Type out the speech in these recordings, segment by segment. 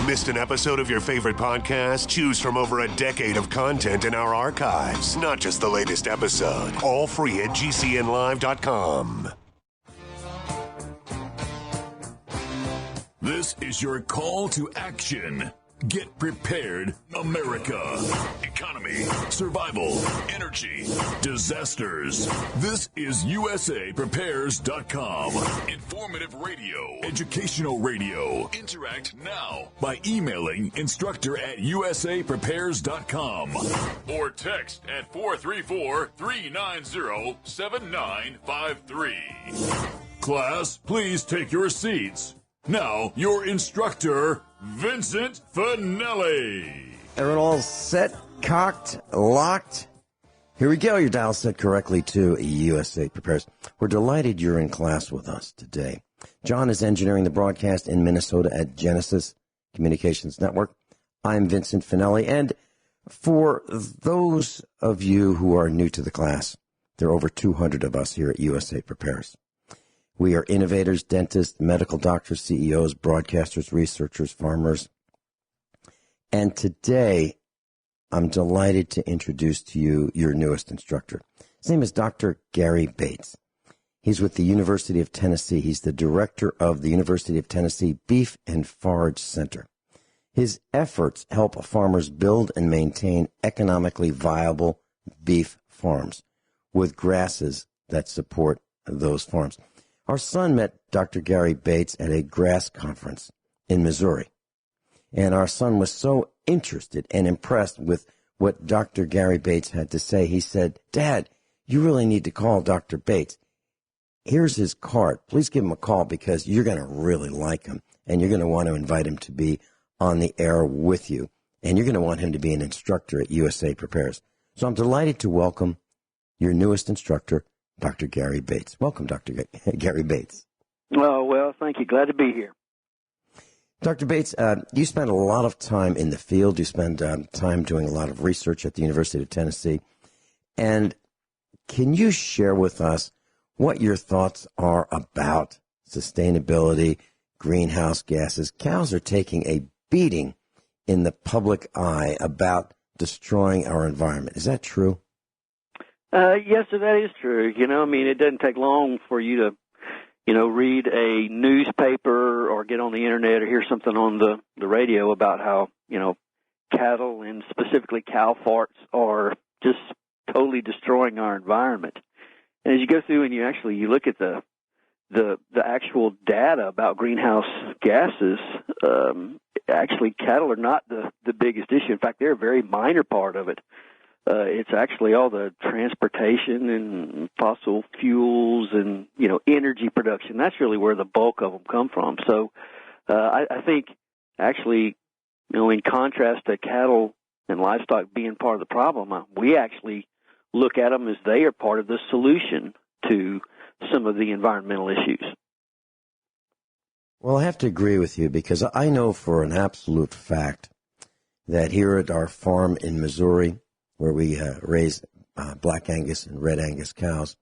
Missed an episode of your favorite podcast? Choose from over a decade of content in our archives, not just the latest episode. All free at GCNlive.com. This is your call to action. Get prepared, America. Economy, survival, energy, disasters. This is USAPrepares.com. Informative radio, educational radio. Interact now by emailing instructor@USAPrepares.com or text at 434-390-7953. Class, please take your seats. Now, your instructor, Vincent Finelli. Everyone all set, cocked, locked? Here we go. Your dial set correctly to USA Prepares. We're delighted you're in class with us today. John is engineering the broadcast in Minnesota at Genesis Communications Network. I'm Vincent Finelli. And for those of you who are new to the class, there are over 200 of us here at USA Prepares. We are innovators, dentists, medical doctors, CEOs, broadcasters, researchers, farmers. And today, I'm delighted to introduce to you your newest instructor. His name is Dr. Gary Bates. He's with the University of Tennessee. He's the director of the University of Tennessee Beef and Forage Center. His efforts help farmers build and maintain economically viable beef farms with grasses that support those farms. Our son met Dr. Gary Bates at a grass conference in Missouri, and our son was so interested and impressed with what Dr. Gary Bates had to say. He said, "Dad, you really need to call Dr. Bates. Here's his card. Please give him a call because you're going to really like him, and you're going to want to invite him to be on the air with you, and you're going to want him to be an instructor at USA Prepares." So I'm delighted to welcome your newest instructor, Dr. Gary Bates. Welcome, Dr. Gary Bates. Oh, well, thank you. Glad to be here. Dr. Bates, you spend a lot of time in the field. You spend time doing a lot of research at the University of Tennessee. And can you share with us what your thoughts are about sustainability, greenhouse gases? Cows are taking a beating in the public eye about destroying our environment. Is that true? Yes, sir, that is true. It doesn't take long for you to, read a newspaper or get on the internet or hear something on the radio about how, cattle and specifically cow farts are just totally destroying our environment. And as you go through and you look at the actual data about greenhouse gases, actually cattle are not the biggest issue. In fact, they're a very minor part of it. It's actually all the transportation and fossil fuels and, energy production. That's really where the bulk of them come from. So I think actually, in contrast to cattle and livestock being part of the problem, we actually look at them as they are part of the solution to some of the environmental issues. Well, I have to agree with you because I know for an absolute fact that here at our farm in Missouri, where we raise black Angus and red Angus cows.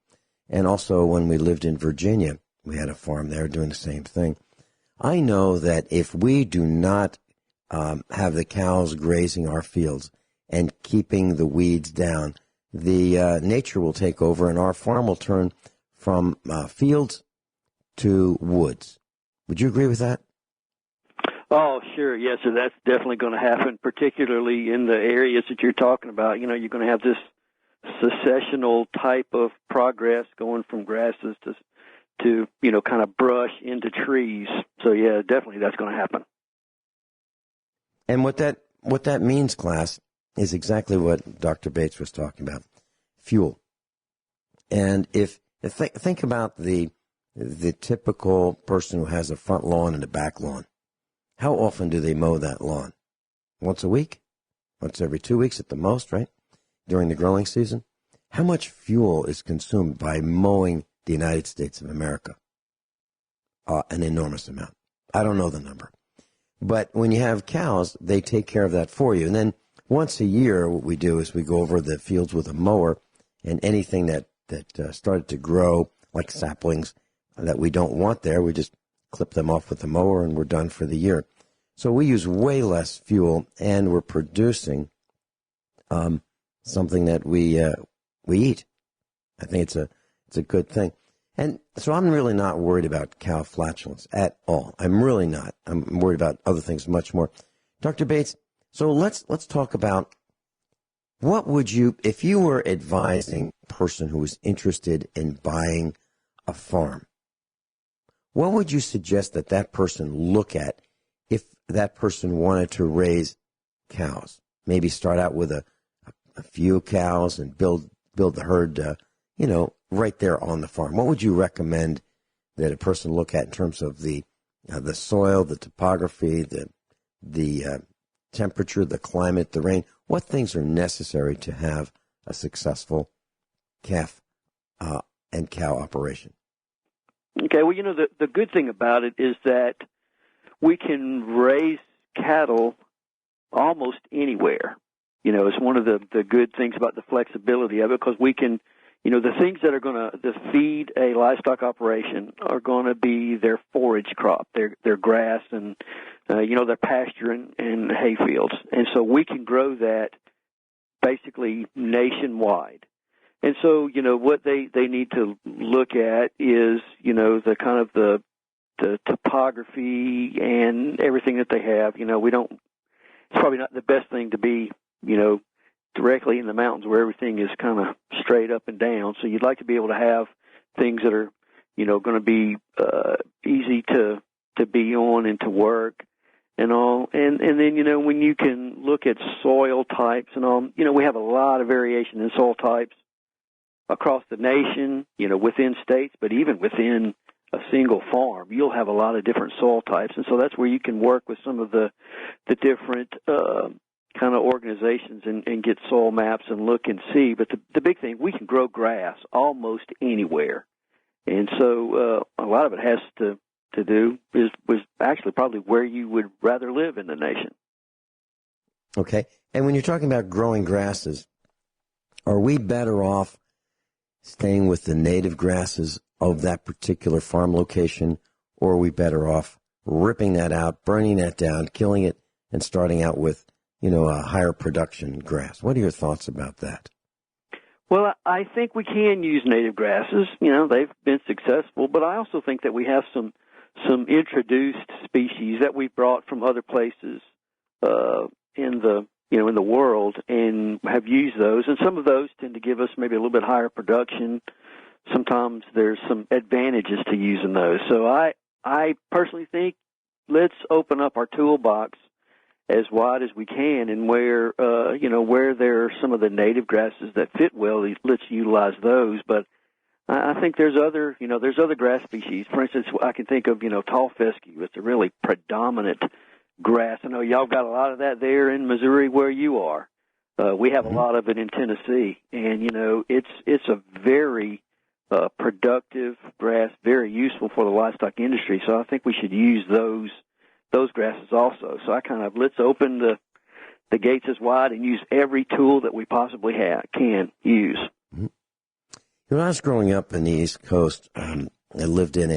And also when we lived in Virginia, we had a farm there doing the same thing. I know that if we do not have the cows grazing our fields and keeping the weeds down, the nature will take over and our farm will turn from fields to woods. Would you agree with that? Oh, sure. Yes, sir. That's definitely going to happen, particularly in the areas that you're talking about. You're going to have this successional type of progress going from grasses to kind of brush into trees. So, yeah, definitely that's going to happen. And what that means, class, is exactly what Dr. Bates was talking about, fuel. And think about the typical person who has a front lawn and a back lawn. How often do they mow that lawn? Once a week? Once every 2 weeks at the most, right? During the growing season? How much fuel is consumed by mowing the United States of America? An enormous amount. I don't know the number. But when you have cows, they take care of that for you. And then once a year, what we do is we go over the fields with a mower, and anything that started to grow, like saplings that we don't want there, we just clip them off with the mower, and we're done for the year. So we use way less fuel, and we're producing something that we eat. I think it's a good thing. And so I'm really not worried about cow flatulence at all. I'm really not. I'm worried about other things much more. Dr. Bates, so let's talk about what would you, if you were advising a person who was interested in buying a farm, what would you suggest that person look at if that person wanted to raise cows? Maybe start out with a few cows and build the herd, right there on the farm. What would you recommend that a person look at in terms of the soil, the topography, the temperature, the climate, the rain? What things are necessary to have a successful calf and cow operation? Okay, well, the good thing about it is that we can raise cattle almost anywhere. It's one of the good things about the flexibility of it, because we can, the things that are going to feed a livestock operation are going to be their forage crop, their grass and, their pasture and hay fields. And so we can grow that basically nationwide. And so, what they need to look at is, the kind of the topography and everything that they have. It's probably not the best thing to be, directly in the mountains where everything is kind of straight up and down. So you'd like to be able to have things that are, going to be easy to be on and to work and all. And then, when you can look at soil types and all, we have a lot of variation in soil types across the nation, within states, but even within a single farm, you'll have a lot of different soil types. And so that's where you can work with some of the different kind of organizations and get soil maps and look and see. But the big thing, we can grow grass almost anywhere. And so a lot of it has to do was actually probably where you would rather live in the nation. Okay. And when you're talking about growing grasses, are we better off staying with the native grasses of that particular farm location, or are we better off ripping that out, burning that down, killing it, and starting out with, a higher production grass? What are your thoughts about that? Well, I think we can use native grasses. They've been successful, but I also think that we have some introduced species that we brought from other places in the world and have used those. And some of those tend to give us maybe a little bit higher production. Sometimes there's some advantages to using those. So I personally think let's open up our toolbox as wide as we can, and where there are some of the native grasses that fit well, let's utilize those. But I think there's other grass species. For instance, I can think of, tall fescue. It's a really predominant grass. I know y'all got a lot of that there in Missouri where you are. We have a lot of it in Tennessee, and it's a very productive grass, very useful for the livestock industry. So I think we should use those grasses also. So let's open the gates as wide and use every tool that we possibly can use. Mm-hmm. When I was growing up in the East Coast, I lived in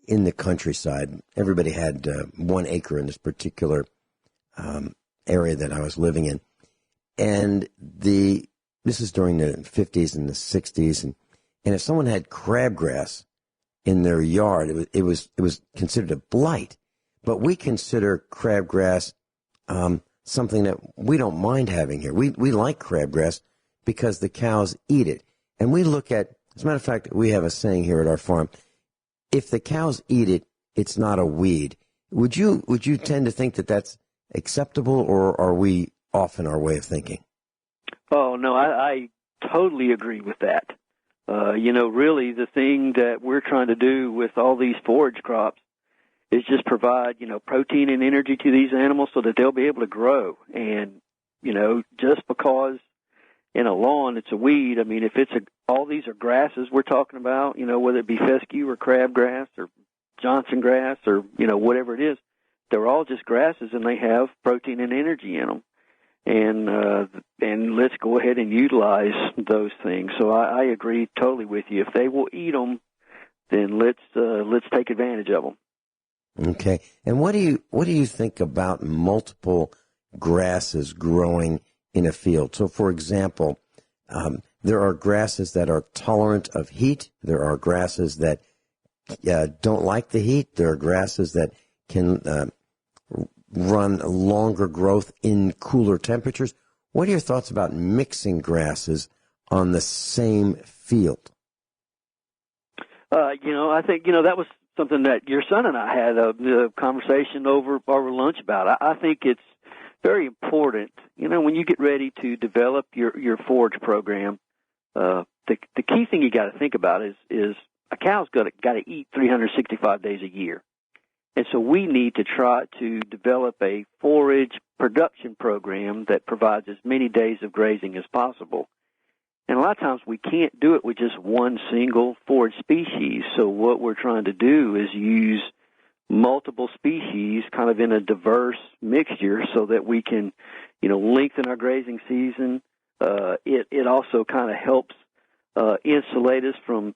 in the countryside. Everybody had 1 acre in this particular area that I was living in. And this is during the 50s and the 60s. And if someone had crabgrass in their yard, it was considered a blight. But we consider crabgrass something that we don't mind having here. We like crabgrass because the cows eat it. And we look at, as a matter of fact, we have a saying here at our farm, if the cows eat it, it's not a weed. Would you tend to think that that's acceptable, or are we off in our way of thinking? Oh, no, I totally agree with that. Really the thing that we're trying to do with all these forage crops is just provide, protein and energy to these animals so that they'll be able to grow. And, just because in a lawn it's a weed, I mean, if all these are grasses we're talking about, whether it be fescue or crabgrass or Johnson grass or, whatever it is, they're all just grasses and they have protein and energy in them. And let's go ahead and utilize those things. So I agree totally with you. If they will eat them, then let's take advantage of them. Okay. And what do you think about multiple grasses growing in a field? So, for example, there are grasses that are tolerant of heat. There are grasses that don't like the heat. There are grasses that can run longer growth in cooler temperatures. What are your thoughts about mixing grasses on the same field? I think, that was something that your son and I had a conversation over lunch about. I think it's very important, when you get ready to develop your forage program, the key thing you got to think about is a cow's got to eat 365 days a year. And so we need to try to develop a forage production program that provides as many days of grazing as possible. And a lot of times we can't do it with just one single forage species. So what we're trying to do is use multiple species kind of in a diverse mixture so that we can, lengthen our grazing season. It also kind of helps insulate us from,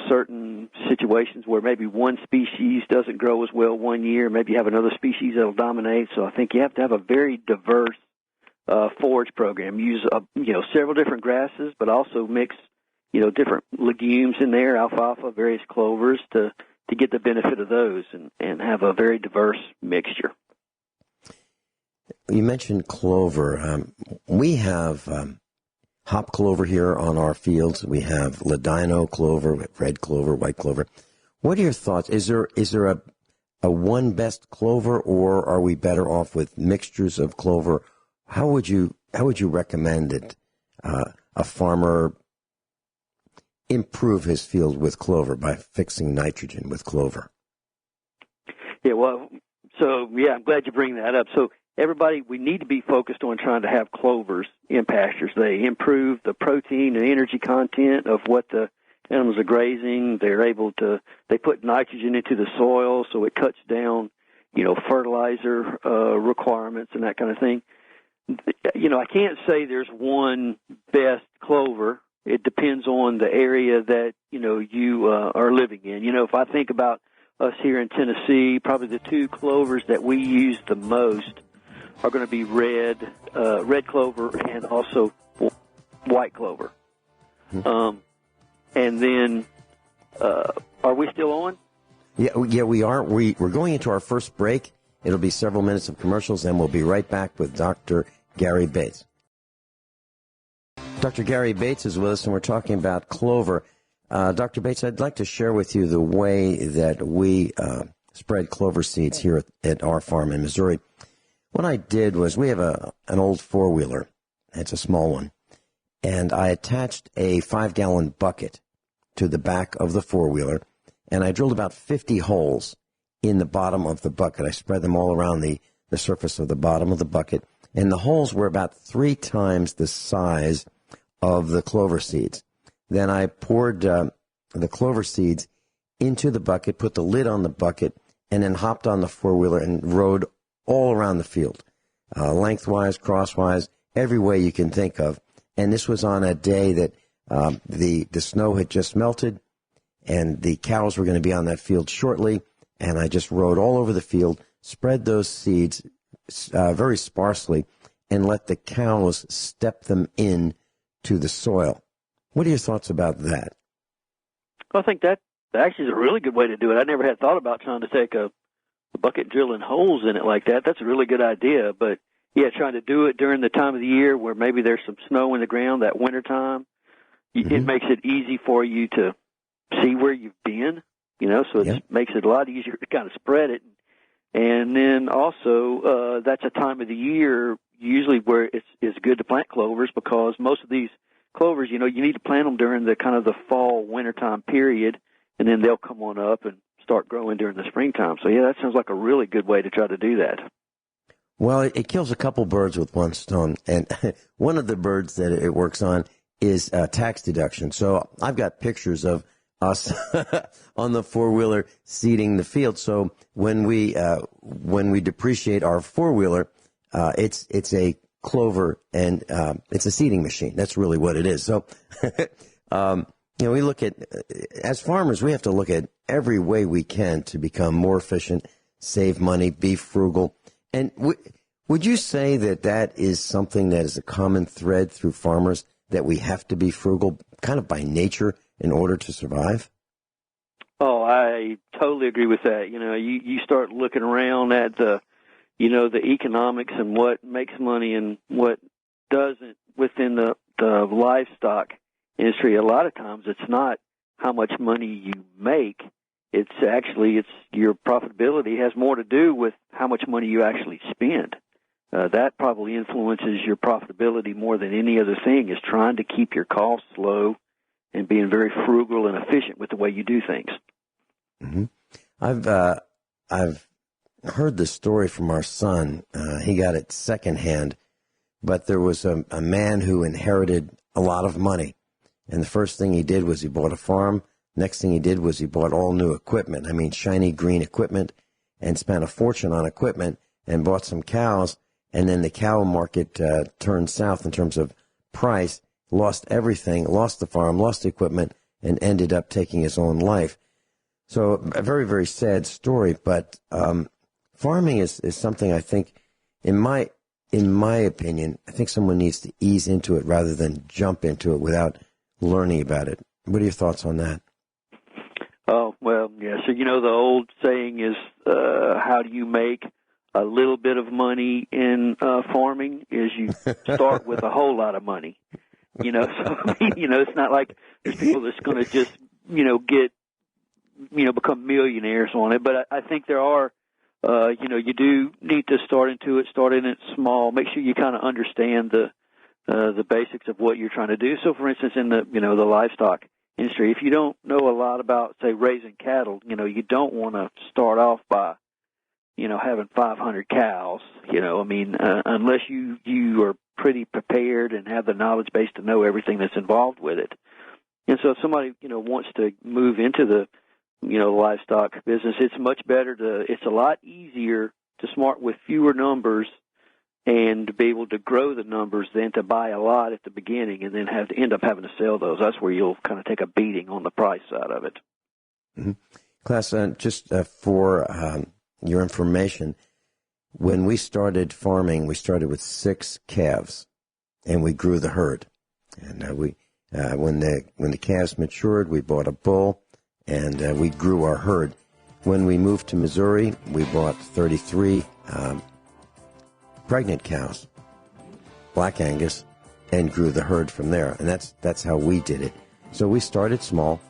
certain situations where maybe one species doesn't grow as well one year. Maybe you have another species that'll dominate. So I think you have to have a very diverse forage program. Use several different grasses, but also mix different legumes in there, alfalfa, various clovers to get the benefit of those and have a very diverse mixture. You mentioned clover. We have hop clover here on our fields. We have ladino clover, red clover, white clover. What are your thoughts? Is there a one best clover, or are we better off with mixtures of clover? How would you recommend it? A farmer improve his field with clover by fixing nitrogen with clover. Yeah, I'm glad you bring that up. So everybody, we need to be focused on trying to have clovers in pastures. They improve the protein and energy content of what the animals are grazing. They put nitrogen into the soil, so it cuts down, fertilizer requirements and that kind of thing. I can't say there's one best clover. It depends on the area that, you are living in. If I think about us here in Tennessee, probably the two clovers that we use the most are going to be red clover and also white clover. And then, are we still on? Yeah, we are. We're going into our first break. It'll be several minutes of commercials, and we'll be right back with Dr. Gary Bates. Dr. Gary Bates is with us, and we're talking about clover. Dr. Bates, I'd like to share with you the way that we spread clover seeds here at our farm in Missouri. What I did was, we have an old four-wheeler. It's a small one. And I attached a 5-gallon bucket to the back of the four-wheeler, and I drilled about 50 holes in the bottom of the bucket. I spread them all around the surface of the bottom of the bucket, and the holes were about 3 times the size of the clover seeds. Then I poured the clover seeds into the bucket, put the lid on the bucket, and then hopped on the four-wheeler and rode all around the field, lengthwise, crosswise, every way you can think of. And this was on a day that the snow had just melted, and the cows were going to be on that field shortly, and I just rode all over the field, spread those seeds very sparsely, and let the cows step them in to the soil. What are your thoughts about that? Well, I think that actually is a really good way to do it. I never had thought about trying to take a bucket drilling holes in it like that. That's a really good idea. But, yeah, trying to do it during the time of the year where maybe there's some snow in the ground, that winter time, it makes it easy for you to see where you've been, so it makes it a lot easier to kind of spread it. And then also that's a time of the year usually where it's good to plant clovers, because most of these clovers, you need to plant them during the kind of the fall, wintertime period, and then they'll come on up and start growing during the springtime. So, yeah, that sounds like a really good way to try to do that. Well, it kills a couple birds with one stone, and one of the birds that it works on is tax deduction. So I've got pictures of us on the four-wheeler seeding the field. So when we depreciate our four-wheeler, it's a clover, and it's a seeding machine. That's really what it is. So, we look at, as farmers, we have to look at every way we can to become more efficient, save money, be frugal. And would you say that that is something that is a common thread through farmers, that we have to be frugal kind of by nature in order to survive? Oh, I totally agree with that. You start looking around at the economics and what makes money and what doesn't within the livestock industry. A lot of times it's not how much money you make. It's your profitability has more to do with how much money you actually spend. That probably influences your profitability more than any other thing, is trying to keep your costs low and being very frugal and efficient with the way you do things. Mm-hmm. I've heard the story from our son. He got it secondhand, but there was a man who inherited a lot of money. And the first thing he did was he bought a farm. Next thing he did was he bought all new equipment. I mean, shiny green equipment, and spent a fortune on equipment and bought some cows. And then the cow market turned south in terms of price, lost everything, lost the farm, lost the equipment, and ended up taking his own life. So a very, very sad story. But farming is something I think, in my opinion, I think someone needs to ease into it rather than jump into it without learning about it. What are your thoughts on that? Oh, well, yeah. So, the old saying is, how do you make a little bit of money in farming? Is you start with a whole lot of money. So, it's not like there's people that's going to just, get, become millionaires on it. But I think there are, you do need to start in it small. Make sure you kind of understand the basics of what you're trying to do. So, for instance, in the livestock industry, if you don't know a lot about, say, raising cattle, you don't want to start off by, having 500 cows, unless you are pretty prepared and have the knowledge base to know everything that's involved with it. And so if somebody, wants to move into the, livestock business, it's a lot easier to start with fewer numbers and to be able to grow the numbers than to buy a lot at the beginning and then have to end up having to sell those. That's where you'll kind of take a beating on the price side of it. Mm-hmm. Class, just for your information, when we started farming, we started with 6 calves, and we grew the herd. And when the calves matured, we bought a bull, and we grew our herd. When we moved to Missouri, we bought 33 pregnant cows, Black Angus, and grew the herd from there. And that's how we did it. So we started small,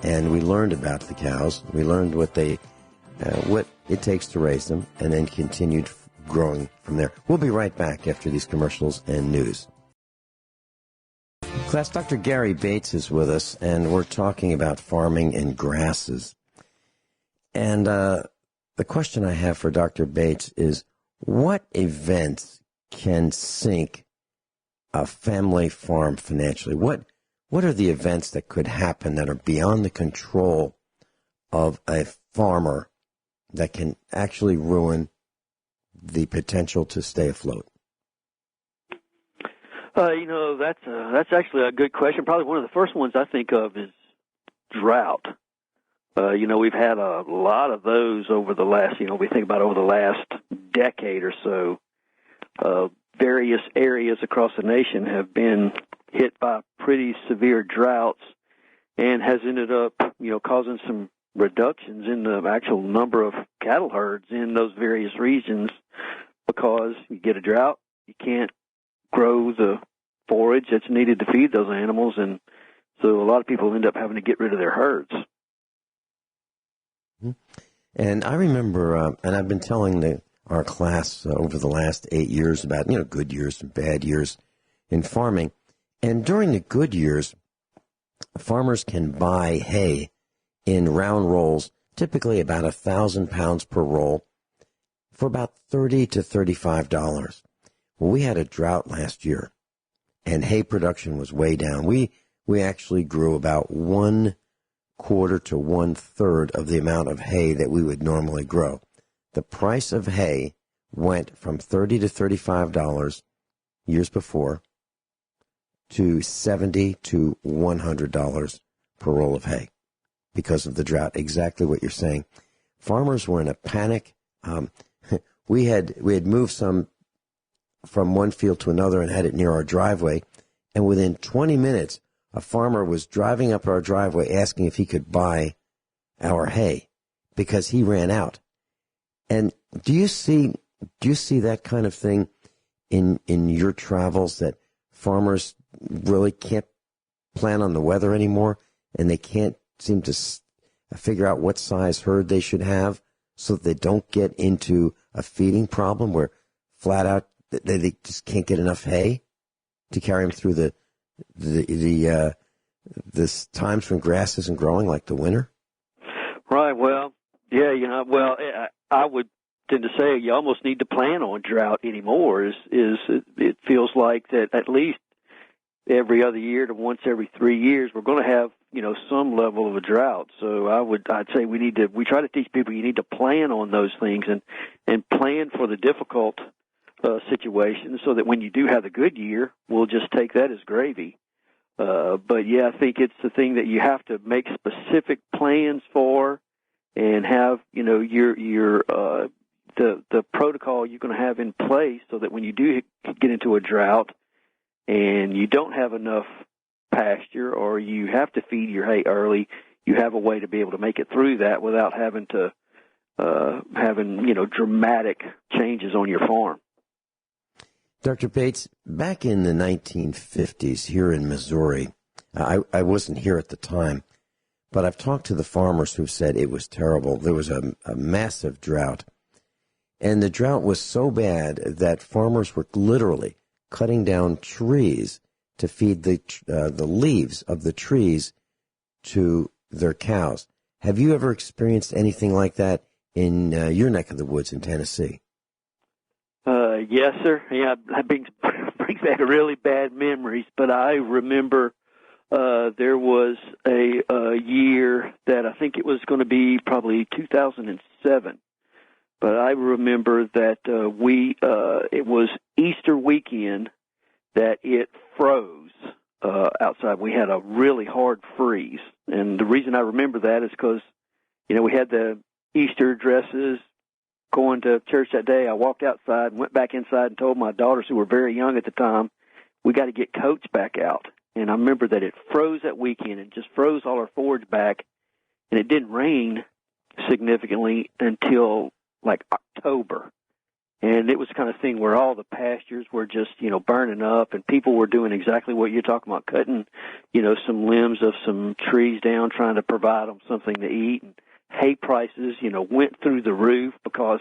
and we learned about the cows. We learned what it takes to raise them, and then continued growing from there. We'll be right back after these commercials and news. Class, Dr. Gary Bates is with us, and we're talking about farming and grasses. And the question I have for Dr. Bates is, what events can sink a family farm financially? What are the events that could happen that are beyond the control of a farmer that can actually ruin the potential to stay afloat? That's actually a good question. Probably one of the first ones I think of is drought. We've had a lot of those over the last, we think about over the last decade or so. Various areas across the nation have been hit by pretty severe droughts and has ended up, causing some reductions in the actual number of cattle herds in those various regions, because you get a drought, you can't grow the forage that's needed to feed those animals, and so a lot of people end up having to get rid of their herds. And I remember, and I've been telling our class over the last 8 years about, good years and bad years in farming. And during the good years, farmers can buy hay in round rolls, typically about 1,000 pounds per roll, for about $30 to $35. Well, we had a drought last year, and hay production was way down. We actually grew about 1/4 to 1/3 of the amount of hay that we would normally grow. The price of hay went from $30 to $35 years before to $70 to $100 per roll of hay because of the drought. Exactly what you're saying. Farmers were in a panic. We had moved some from one field to another and had it near our driveway. And within 20 minutes, a farmer was driving up our driveway asking if he could buy our hay because he ran out. And do you see that kind of thing in your travels, that farmers really can't plan on the weather anymore and they can't seem to figure out what size herd they should have so that they don't get into a feeding problem where flat out they just can't get enough hay to carry them through the times when grass isn't growing, like the winter? Right. Well, yeah. I would tend to say you almost need to plan on drought anymore. It feels like that at least every other year to once every 3 years we're going to have some level of a drought. So I'd say we try to teach people you need to plan on those things and plan for the difficult situations so that when you do have the good year, we'll just take that as gravy. But yeah, I think it's the thing that you have to make specific plans for and have, the protocol you're going to have in place so that when you do get into a drought and you don't have enough pasture or you have to feed your hay early, you have a way to be able to make it through that without having to, dramatic changes on your farm. Dr. Bates, back in the 1950s here in Missouri, I wasn't here at the time, but I've talked to the farmers who said it was terrible. There was a massive drought, and the drought was so bad that farmers were literally cutting down trees to feed the leaves of the trees to their cows. Have you ever experienced anything like that in your neck of the woods in Tennessee? Yes, sir. Yeah, that brings back really bad memories. But I remember there was a year that I think it was going to be probably 2007. But I remember that it was Easter weekend that it froze outside. We had a really hard freeze. And the reason I remember that is because, we had the Easter dresses going to church that day. I walked outside and went back inside and told my daughters, who were very young at the time, we got to get coats back out. And I remember that it froze that weekend and just froze all our forage back. And it didn't rain significantly until like October. And it was the kind of thing where all the pastures were just, burning up, and people were doing exactly what you're talking about, cutting, some limbs of some trees down, trying to provide them something to eat. And hay prices, went through the roof because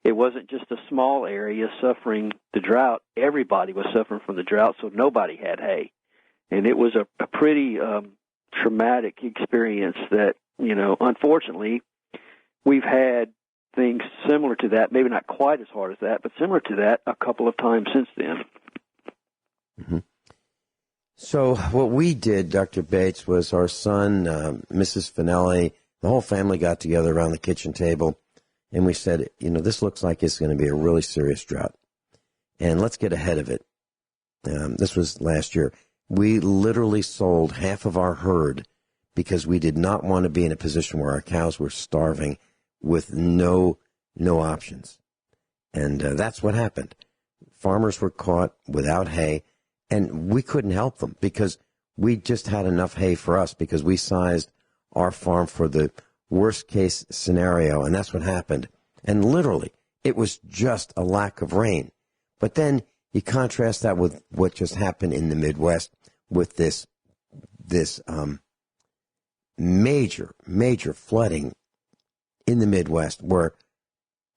it wasn't just a small area suffering the drought. Everybody was suffering from the drought, so nobody had hay. And it was a pretty traumatic experience that, unfortunately, we've had things similar to that, maybe not quite as hard as that, but similar to that a couple of times since then. Mm-hmm. So what we did, Dr. Bates, was our son, Mrs. Finelli, the whole family got together around the kitchen table, and we said, this looks like it's going to be a really serious drought, and let's get ahead of it. This was last year. We literally sold half of our herd because we did not want to be in a position where our cows were starving with no options. And that's what happened. Farmers were caught without hay, and we couldn't help them because we just had enough hay for us because we sized our farm for the worst case scenario, and that's what happened. And literally, it was just a lack of rain. But then you contrast that with what just happened in the Midwest with this major flooding in the Midwest, where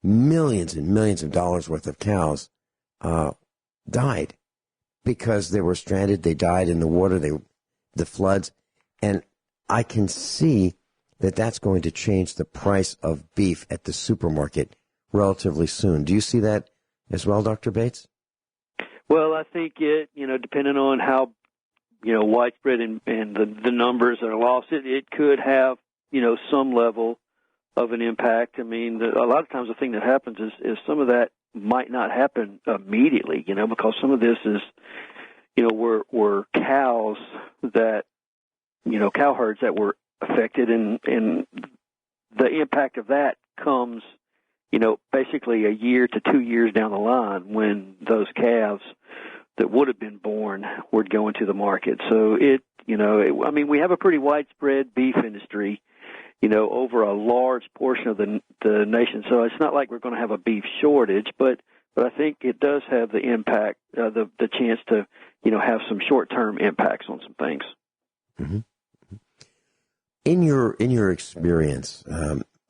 millions and millions of dollars worth of cows died because they were stranded. They died in the water, the floods. And I can see that that's going to change the price of beef at the supermarket relatively soon. Do you see that as well, Dr. Bates? Well, I think it, depending on how, widespread and the numbers that are lost, it could have, some level of an impact. I mean, a lot of times the thing that happens is some of that might not happen immediately, because some of this is, were cows that, cow herds that were affected, and the impact of that comes, basically a year to 2 years down the line when those calves that would have been born would go into the market. So we have a pretty widespread beef industry, over a large portion of the nation. So it's not like we're going to have a beef shortage, but I think it does have the impact, the chance to, have some short-term impacts on some things. Mm-hmm. In your experience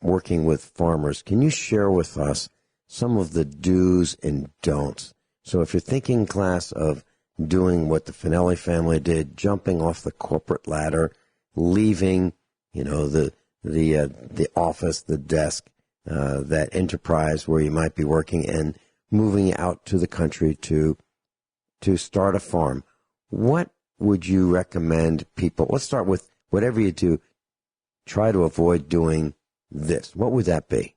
working with farmers, can you share with us some of the do's and don'ts? So if you're thinking, class, of doing what the Finelli family did, jumping off the corporate ladder, leaving, the office, the desk, that enterprise where you might be working, and moving out to the country to start a farm, what would you recommend people? Let's start with whatever you do, try to avoid doing this. What would that be?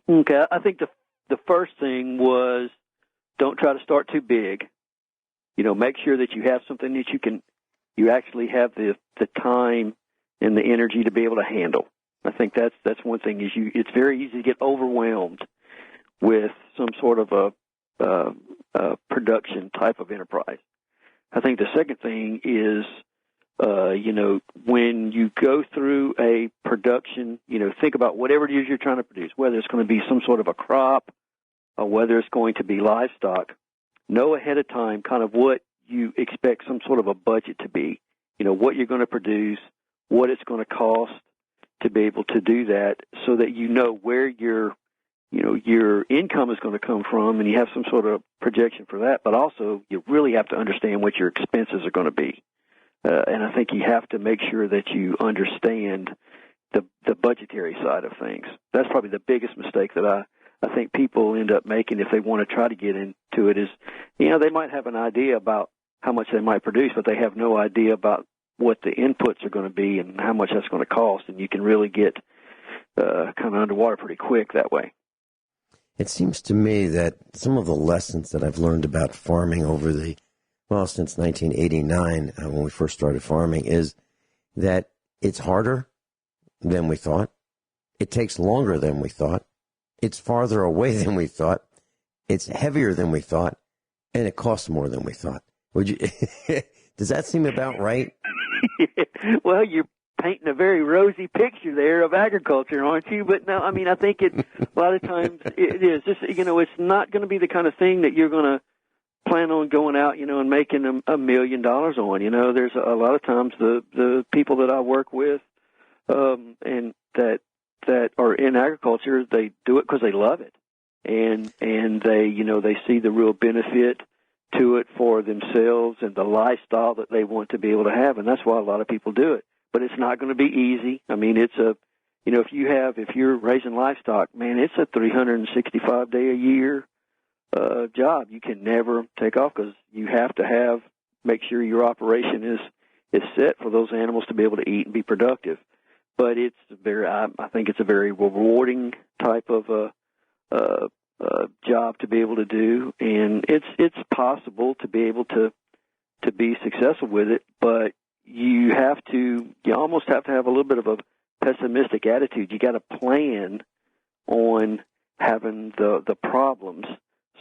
Okay, I think the first thing was don't try to start too big. Make sure that you have something that you actually have the time and the energy to be able to handle. I think that's one thing it's very easy to get overwhelmed with some sort of a production type of enterprise. I think the second thing is, when you go through a production, think about whatever it is you're trying to produce, whether it's going to be some sort of a crop or whether it's going to be livestock. Know ahead of time kind of what you expect some sort of a budget to be, what you're going to produce, what it's going to cost to be able to do that, so that where your income is going to come from, and you have some sort of projection for that. But also, you really have to understand what your expenses are going to be, and I think you have to make sure that you understand the budgetary side of things. That's probably the biggest mistake that I think people end up making if they want to try to get into it. Is they might have an idea about how much they might produce, but they have no idea about what the inputs are going to be and how much that's going to cost, and you can really get kind of underwater pretty quick that way. It seems to me that some of the lessons that I've learned about farming since 1989, when we first started farming, is that it's harder than we thought. It takes longer than we thought. It's farther away than we thought. It's heavier than we thought, and it costs more than we thought. Does that seem about right? Well, you're painting a very rosy picture there of agriculture, aren't you? But no, I think a lot of times it is. Just, it's not going to be the kind of thing that you're going to plan on going out, and making $1 million on. There's a lot of times the people that I work with, and that are in agriculture, they do it because they love it, and they see the real benefit to it for themselves and the lifestyle that they want to be able to have, and that's why a lot of people do it. But it's not going to be easy. It's if you're raising livestock, man, it's a 365-day-a-year job. You can never take off because you have to make sure your operation is set for those animals to be able to eat and be productive. But I think it's a very rewarding type of job to be able to do, and it's possible to be able to be successful with it. But you almost have to have a little bit of a pessimistic attitude. You got to plan on having the problems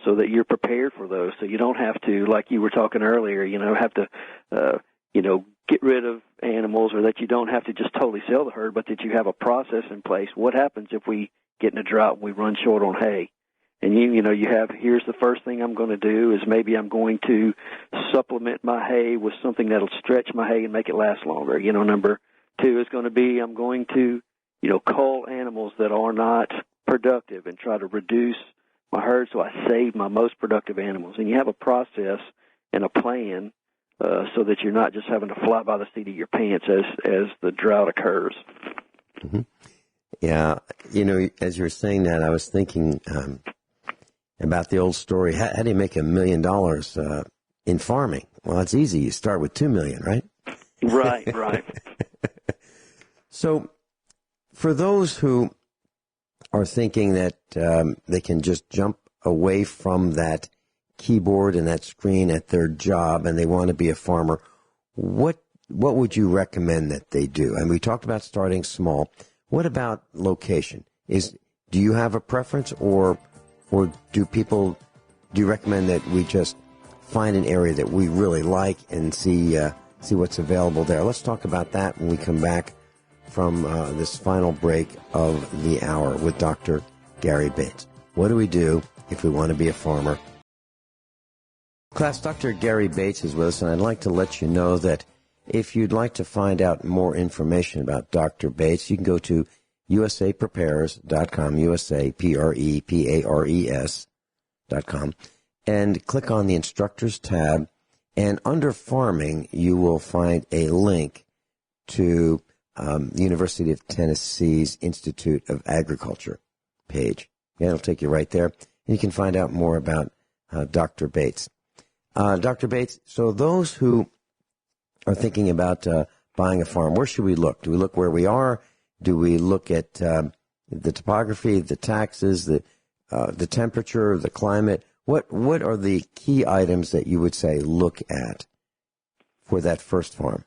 so that you're prepared for those. So you don't have to, like you were talking earlier, have to get rid of animals, or that you don't have to just totally sell the herd, but that you have a process in place. What happens if we get in a drought and we run short on hay? And here's the first thing I'm going to do is maybe I'm going to supplement my hay with something that'll stretch my hay and make it last longer. Number two is going to be I'm going to, cull animals that are not productive and try to reduce my herd so I save my most productive animals. And you have a process and a plan so that you're not just having to fly by the seat of your pants as the drought occurs. Mm-hmm. Yeah, as you were saying that, I was thinking about the old story. How do you make $1 million in farming? Well, it's easy. You start with $2 million, right? Right. So for those who are thinking that they can just jump away from that keyboard and that screen at their job and they want to be a farmer, what would you recommend that they do? And we talked about starting small. What about location? Do you have a preference, or do you recommend that we just find an area that we really like and see what's available there? Let's talk about that when we come back from this final break of the hour with Dr. Gary Bates. What do we do if we want to be a farmer? Class, Dr. Gary Bates is with us, and I'd like to let you know that if you'd like to find out more information about Dr. Bates, you can go to usaprepares.com, usaprepares.com, and click on the Instructors tab, and under Farming, you will find a link to the University of Tennessee's Institute of Agriculture page. Yeah, it'll take you right there, and you can find out more about Dr. Bates. Dr. Bates, so those who are thinking about buying a farm, where should we look? Do we look where we are? Do we look at the topography, the taxes, the temperature, the climate? What are the key items that you would say look at for that first farm?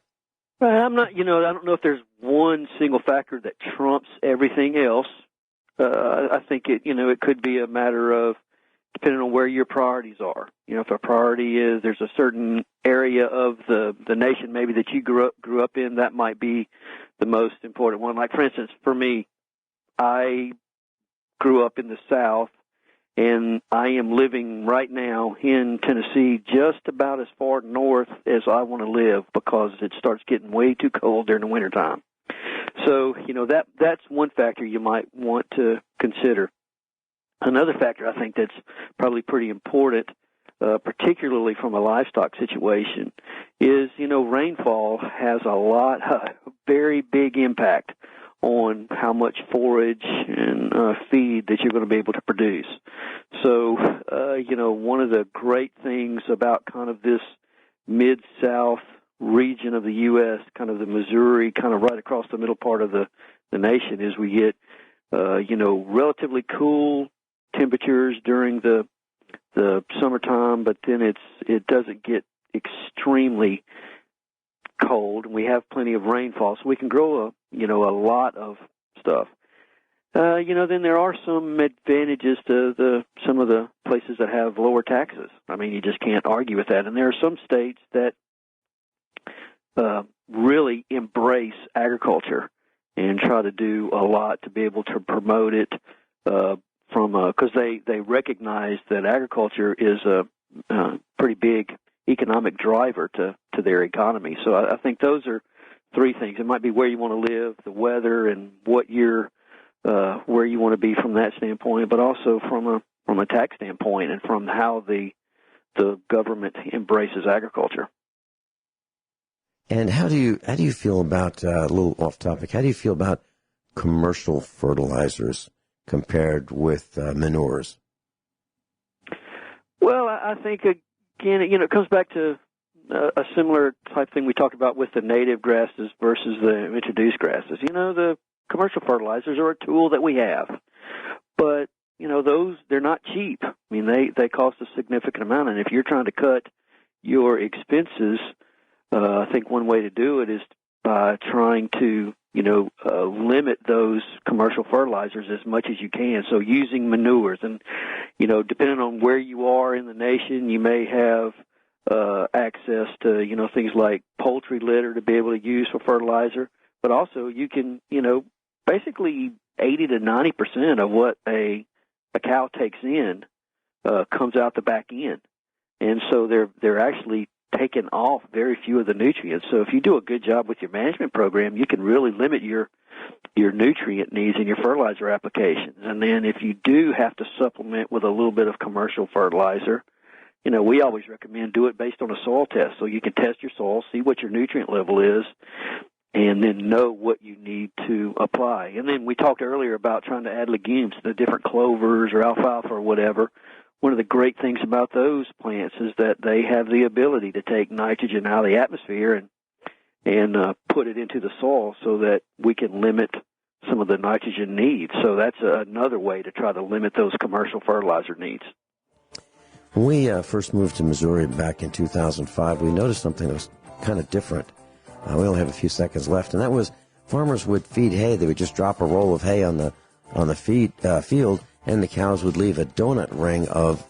I'm not, I don't know if there's one single factor that trumps everything else. I think it could be a matter of depending on where your priorities are. If a priority is there's a certain area of the nation maybe that you grew up in, that might be the most important one. Like, for instance, for me, I grew up in the South, and I am living right now in Tennessee just about as far north as I want to live because it starts getting way too cold during the wintertime. So, that's one factor you might want to consider. Another factor I think that's probably pretty important, particularly from a livestock situation, is, rainfall has a very big impact on how much forage and feed that you're going to be able to produce. So, one of the great things about kind of this Mid-South region of the U.S., kind of the Missouri, kind of right across the middle part of the nation, is we get, relatively cool temperatures during the summertime, but then it doesn't get extremely cold, and we have plenty of rainfall, so we can grow a lot of stuff. Then there are some advantages to some of the places that have lower taxes. I mean, you just can't argue with that. And there are some states that really embrace agriculture and try to do a lot to be able to promote it because they recognize that agriculture is a pretty big economic driver to their economy. So I think those are three things. It might be where you want to live, the weather, and what year, where you want to be from that standpoint, but also from a tax standpoint and from how the government embraces agriculture. And how do you feel about a little off topic? How do you feel about commercial fertilizers compared with manures? Well, I think again, it comes back to a similar type thing we talked about with the native grasses versus the introduced grasses. The commercial fertilizers are a tool that we have, but those, they're not cheap. I mean, they cost a significant amount, and if you're trying to cut your expenses, I think one way to do it is by trying to limit those commercial fertilizers as much as you can. So using manures, and depending on where you are in the nation, you may have access to things like poultry litter to be able to use for fertilizer, but also you can basically 80 to 90% of what a cow takes in comes out the back end, and so they're actually taking off very few of the nutrients. So if you do a good job with your management program, you can really limit your nutrient needs in your fertilizer applications. And then if you do have to supplement with a little bit of commercial fertilizer, we always recommend do it based on a soil test, so you can test your soil, see what your nutrient level is, and then know what you need to apply. And then we talked earlier about trying to add legumes, the different clovers or alfalfa or whatever. One of the great things about those plants is that they have the ability to take nitrogen out of the atmosphere and put it into the soil so that we can limit some of the nitrogen needs. So that's another way to try to limit those commercial fertilizer needs. When we first moved to Missouri back in 2005, we noticed something that was kind of different. We only have a few seconds left, and that was farmers would feed hay. They would just drop a roll of hay on the on the field, and the cows would leave a donut ring of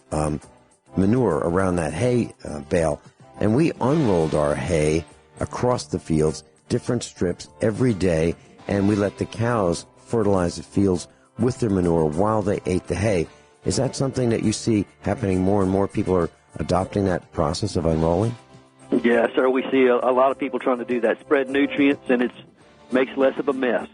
manure around that hay bale. And we unrolled our hay across the fields, different strips every day, and we let the cows fertilize the fields with their manure while they ate the hay. Is that something that you see happening more and more? People are adopting that process of unrolling? Yeah, sir. We see a lot of people trying to do that, spread nutrients, and it makes less of a mess.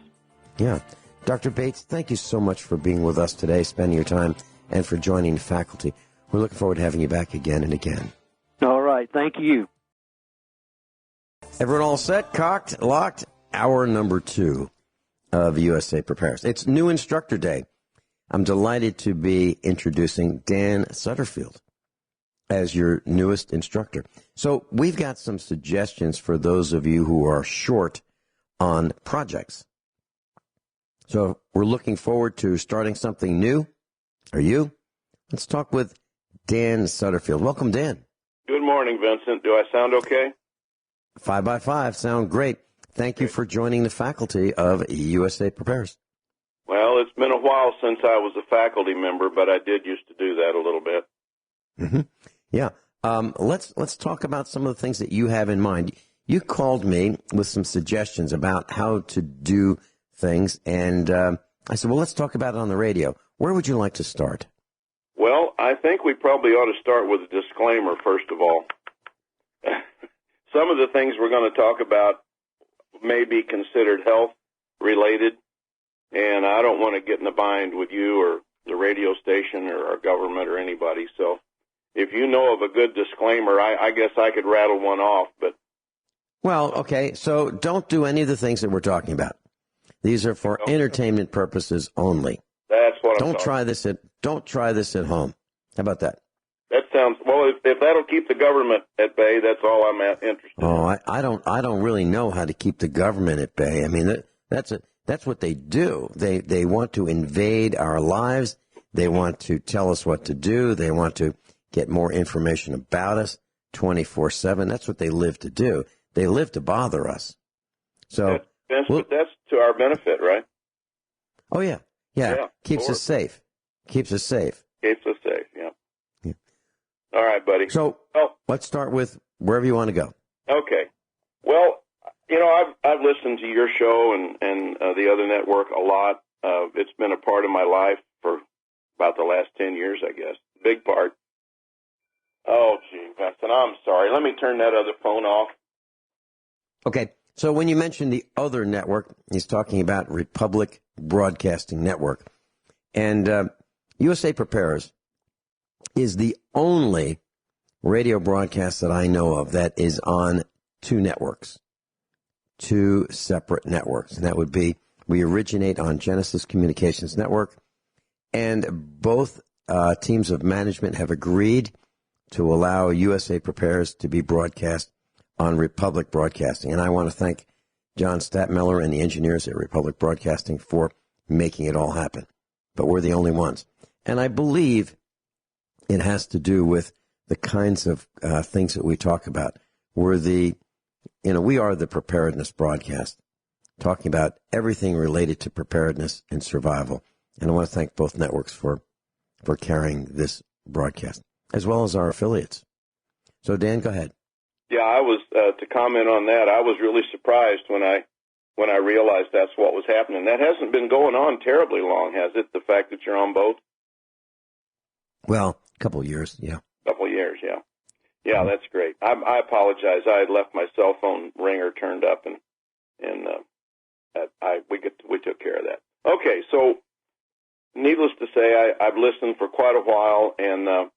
Yeah. Dr. Bates, thank you so much for being with us today, spending your time, and for joining the faculty. We're looking forward to having you back again and again. All right. Thank you. Everyone all set, cocked, locked? Hour number 2 of USA Prepares. It's New Instructor Day. I'm delighted to be introducing Dan Sutterfield as your newest instructor. So we've got some suggestions for those of you who are short on projects. So we're looking forward to starting something new. Are you? Let's talk with Dan Sutterfield. Welcome, Dan. Good morning, Vincent. Do I sound okay? 5 by 5 sound great. Thank you for joining the faculty of USA Prepares. Well, it's been a while since I was a faculty member, but I did used to do that a little bit. Mm-hmm. Yeah. Let's talk about some of the things that you have in mind. You called me with some suggestions about how to do things, and I said, well, let's talk about it on the radio. Where would you like to start? Well, I think we probably ought to start with a disclaimer, first of all. Some of the things we're going to talk about may be considered health-related, and I don't want to get in a bind with you or the radio station or our government or anybody. So if you know of a good disclaimer, I guess I could rattle one off. But well, okay, so don't do any of the things that we're talking about. These are for entertainment purposes only. That's what Don't try this at home. How about that? That sounds well. If that'll keep the government at bay, that's all I'm interested in. Oh, I don't really know how to keep the government at bay. I mean, that's what they do. They want to invade our lives. They want to tell us what to do. They want to get more information about us 24/7. That's what they live to do. They live to bother us. So, but that's to our benefit, right? Oh yeah. Keeps us safe. Keeps us safe. Yeah. All right, buddy. So let's start with wherever you want to go. Okay. Well, I've listened to your show and the other network a lot. It's been a part of my life for about the last 10 years, I guess. Big part. Oh, gee, Vincent, I'm sorry. Let me turn that other phone off. Okay. So when you mention the other network, he's talking about Republic Broadcasting Network. And USA Prepares is the only radio broadcast that I know of that is on 2 networks, 2 separate networks. And that would be, we originate on Genesis Communications Network, and both teams of management have agreed to allow USA Prepares to be broadcast on Republic Broadcasting. And I want to thank John Statmiller and the engineers at Republic Broadcasting for making it all happen. But we're the only ones. And I believe it has to do with the kinds of things that we talk about. We are the preparedness broadcast, talking about everything related to preparedness and survival. And I want to thank both networks for carrying this broadcast, as well as our affiliates. So, Dan, go ahead. Yeah, I was to comment on that. I was really surprised when I realized that's what was happening. That hasn't been going on terribly long, has it? The fact that you're on both. Well, a couple of years, yeah. Couple of years, yeah. Yeah, that's great. I apologize. I had left my cell phone ringer turned up, and we took care of that. Okay, so needless to say, I've listened for quite a while, and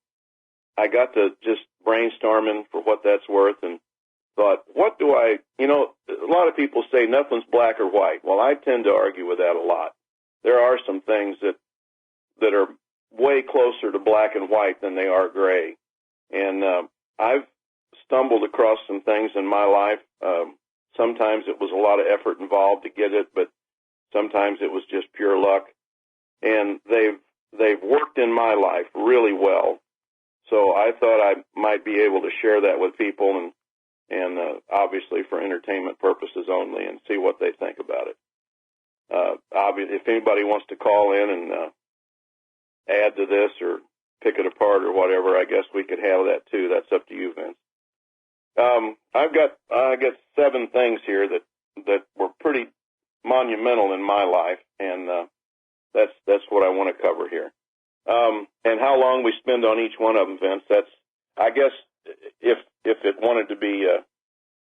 I got to just brainstorming for what that's worth, and thought, what do I? A lot of people say nothing's black or white. Well, I tend to argue with that a lot. There are some things that are way closer to black and white than they are gray. And I've stumbled across some things in my life. Sometimes it was a lot of effort involved to get it, but sometimes it was just pure luck. And they've worked in my life really well. So I thought I might be able to share that with people and obviously for entertainment purposes only, and see what they think about it. Obviously, if anybody wants to call in and add to this or pick it apart or whatever, I guess we could handle that too. That's up to you, Vince. I've got 7 things here that were pretty monumental in my life, and that's what I want to cover here. And how long we spend on each one of them, Vince, that's, I guess, if it wanted to be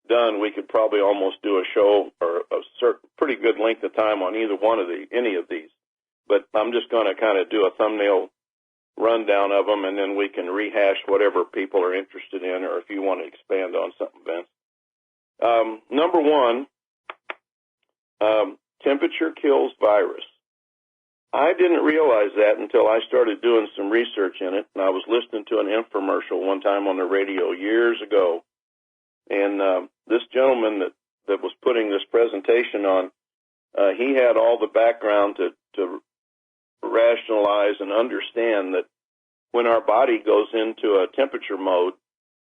done, we could probably almost do a show or a certain pretty good length of time on any of these. But I'm just going to kind of do a thumbnail rundown of them, and then we can rehash whatever people are interested in, or if you want to expand on something, Vince. Number 1, temperature kills virus. I didn't realize that until I started doing some research in it, and I was listening to an infomercial one time on the radio years ago, and this gentleman that was putting this presentation on, he had all the background to rationalize and understand that when our body goes into a temperature mode,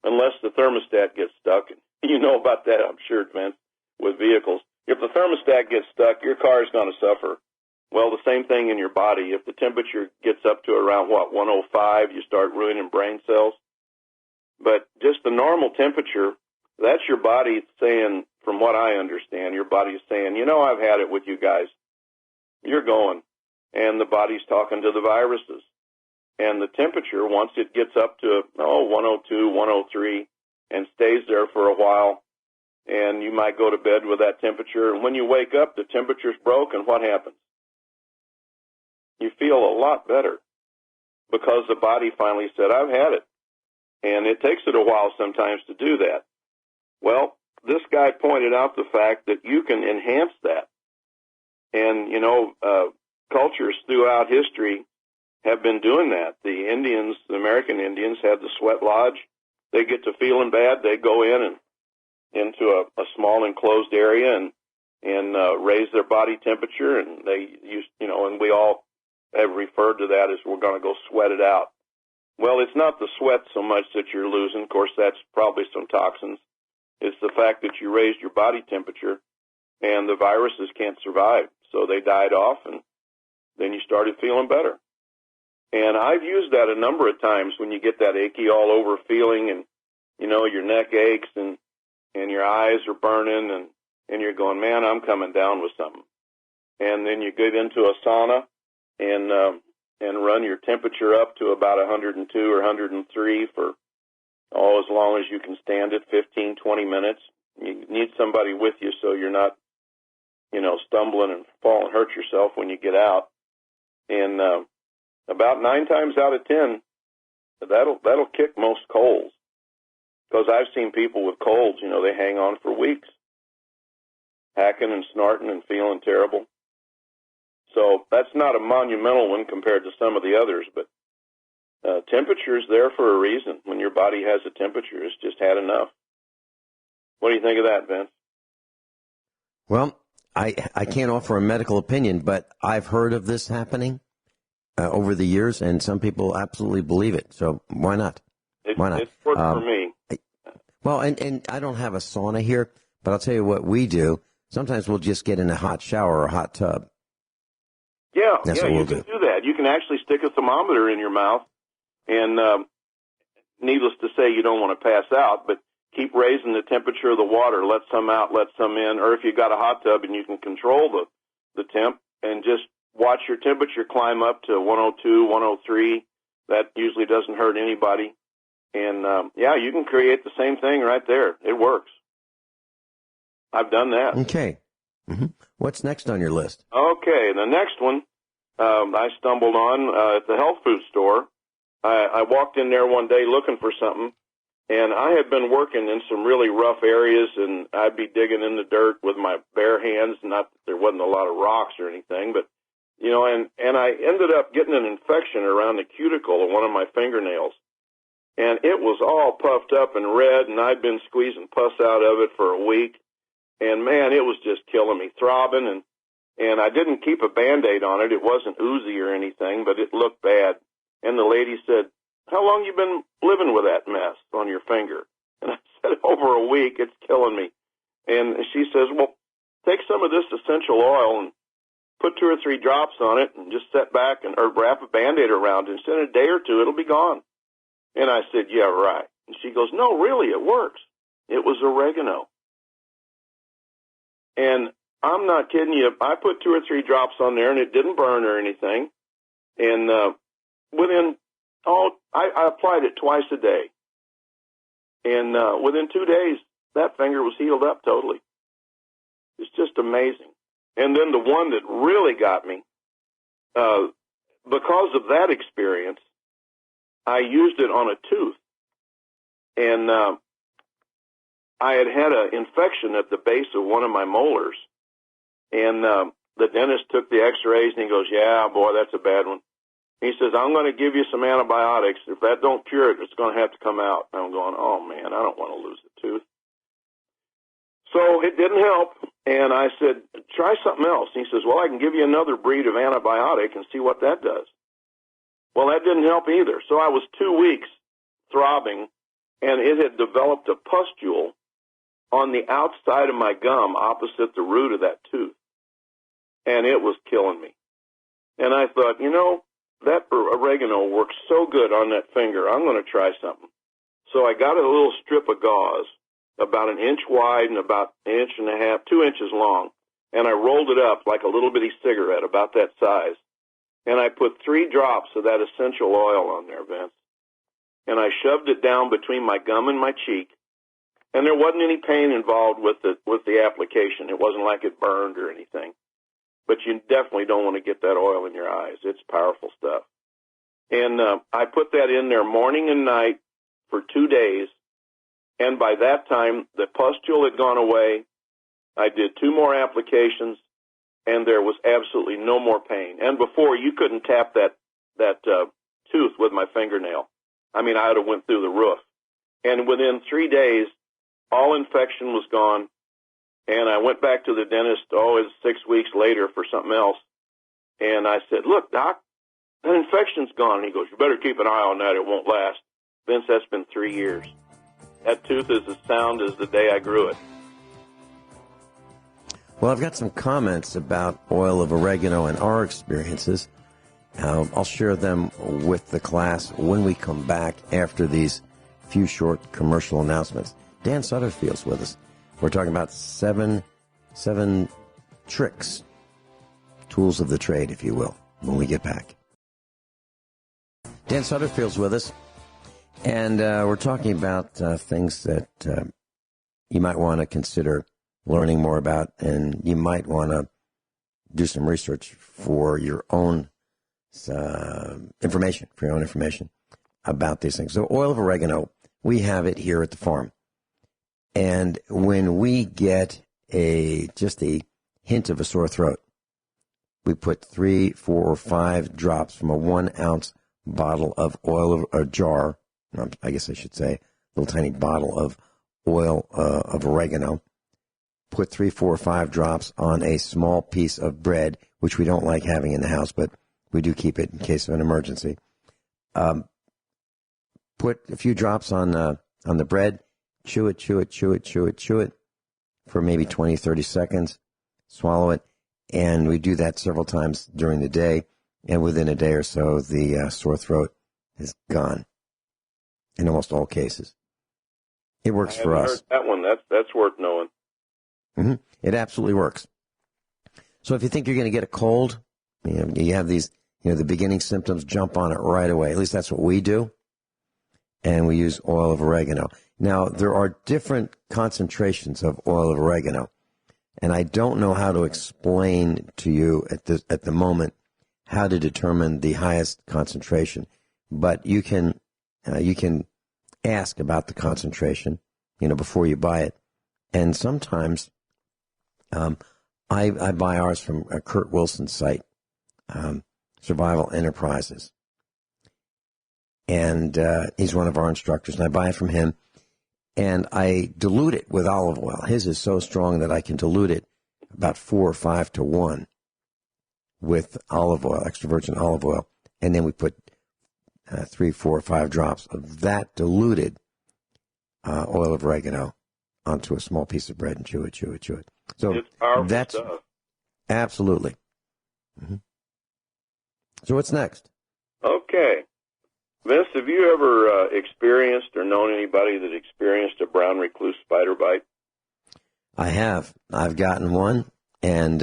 unless the thermostat gets stuck, you know about that, I'm sure, Vince, with vehicles. If the thermostat gets stuck, your car is going to suffer. Well, the same thing in your body. If the temperature gets up to around, 105, you start ruining brain cells. But just the normal temperature, that's your body saying, from what I understand, your body is saying, I've had it with you guys. You're going. And the body's talking to the viruses. And the temperature, once it gets up to 102, 103, and stays there for a while, and you might go to bed with that temperature, and when you wake up, the temperature's broke, and what happens? You feel a lot better because the body finally said, I've had it. And it takes it a while sometimes to do that. Well, this guy pointed out the fact that you can enhance that. And, cultures throughout history have been doing that. The Indians, the American Indians, had the sweat lodge. They get to feeling bad, they go in and into a small enclosed area and raise their body temperature, and they used, and we all have referred to that as we're going to go sweat it out. Well, it's not the sweat so much that you're losing. Of course, that's probably some toxins. It's the fact that you raised your body temperature and the viruses can't survive. So they died off, and then you started feeling better. And I've used that a number of times when you get that achy all over feeling, and, your neck aches and your eyes are burning, and you're going, man, I'm coming down with something. And then you get into a sauna and run your temperature up to about 102 or 103 for, as long as you can stand it, 15, 20 minutes. You need somebody with you so you're not, stumbling and fall and hurt yourself when you get out. And about 9 times out of 10, that'll kick most colds. Because I've seen people with colds, they hang on for weeks, hacking and snorting and feeling terrible. So that's not a monumental one compared to some of the others, but temperature is there for a reason. When your body has a temperature, it's just had enough. What do you think of that, Vince? Well, I can't offer a medical opinion, but I've heard of this happening over the years, and some people absolutely believe it. So why not? Why not? It's worked for me. Well, and I don't have a sauna here, but I'll tell you what we do. Sometimes we'll just get in a hot shower or a hot tub. Yeah, That's you can do that. You can actually stick a thermometer in your mouth, and needless to say, you don't want to pass out, but keep raising the temperature of the water. Let some out, let some in. Or if you've got a hot tub and you can control the temp, and just watch your temperature climb up to 102, 103. That usually doesn't hurt anybody. And, you can create the same thing right there. It works. I've done that. Okay. Mm-hmm. What's next on your list? Okay, the next one I stumbled on at the health food store. I walked in there one day looking for something, and I had been working in some really rough areas, and I'd be digging in the dirt with my bare hands. Not that there wasn't a lot of rocks or anything, but, and I ended up getting an infection around the cuticle of one of my fingernails. And it was all puffed up and red, and I'd been squeezing pus out of it for a week. And, man, it was just killing me, throbbing. And I didn't keep a Band-Aid on it. It wasn't oozy or anything, but it looked bad. And the lady said, how long you been living with that mess on your finger? And I said, over a week. It's killing me. And she says, well, take some of this essential oil put 2 or 3 drops on it and just sit back or wrap a Band-Aid around it. And in a day or two, it'll be gone. And I said, yeah, right. And she goes, no, really, it works. It was oregano. And I'm not kidding you. I put 2 or 3 drops on there, and it didn't burn or anything. And I applied it twice a day. And within 2 days, that finger was healed up totally. It's just amazing. And then the one that really got me, because of that experience, I used it on a tooth. And I had an infection at the base of one of my molars. And the dentist took the x-rays, and he goes, yeah, boy, that's a bad one. He says, I'm going to give you some antibiotics. If that don't cure it, it's going to have to come out. And I'm going, oh, man, I don't want to lose a tooth. So it didn't help. And I said, try something else. And he says, well, I can give you another breed of antibiotic and see what that does. Well, that didn't help either. So I was 2 weeks throbbing, and it had developed a pustule on the outside of my gum opposite the root of that tooth. And it was killing me. And I thought, that oregano works so good on that finger. I'm going to try something. So I got a little strip of gauze, about 1 inch wide and about 1.5 inches, 2 inches long, and I rolled it up like a little bitty cigarette, about that size. And I put 3 drops of that essential oil on there, Vince. And I shoved it down between my gum and my cheek. And there wasn't any pain involved with the application. It wasn't like it burned or anything. But you definitely don't want to get that oil in your eyes. It's powerful stuff. And I put that in there morning and night for 2 days. And by that time, the pustule had gone away. I did 2 more applications, and there was absolutely no more pain. And before, you couldn't tap that tooth with my fingernail. I mean, I would have went through the roof. And within 3 days, all infection was gone. And I went back to the dentist, it was 6 weeks later for something else. And I said, look, Doc, that infection's gone. And he goes, you better keep an eye on that. It won't last. Vince, that's been 3 years. That tooth is as sound as the day I grew it. Well, I've got some comments about oil of oregano and our experiences. I'll share them with the class when we come back after these few short commercial announcements. Dan Sutterfield's with us. We're talking about seven tricks, tools of the trade, if you will, when we get back. Dan Sutterfield's with us, and we're talking about things that you might want to consider learning more about, and you might want to do some research for your own information, about these things. So oil of oregano, we have it here at the farm. And when we get just a hint of a sore throat, we put 3, 4, or 5 drops from a 1 ounce bottle of oil, a jar, I guess I should say, a little tiny bottle of oil of oregano. Put 3, 4, or 5 drops on a small piece of bread, which we don't like having in the house, but we do keep it in case of an emergency. Put a few drops on the bread. Chew it for maybe 20, 30 seconds. Swallow it. And we do that several times during the day. And within a day or so, the sore throat is gone in almost all cases. It works for us. Heard that one. That's worth knowing. Mm-hmm. It absolutely works. So if you think you're going to get a cold, you have these, the beginning symptoms, jump on it right away. At least that's what we do. And we use oil of oregano. Now, there are different concentrations of oil of oregano, and I don't know how to explain to you at the moment how to determine the highest concentration, but you can ask about the concentration, before you buy it. And sometimes I buy ours from Kurt Wilson's site, Survival Enterprises. And he's one of our instructors, and I buy it from him. And I dilute it with olive oil. His is so strong that I can dilute it about 4 or 5 to 1 with olive oil, extra virgin olive oil. And then we put 3, 4, or 5 drops of that diluted oil of oregano onto a small piece of bread and chew it. So it's powerful that's stuff. Absolutely. Mm-hmm. So what's next? Okay. Vince, have you ever experienced or known anybody that experienced a brown recluse spider bite? I have. I've gotten one, and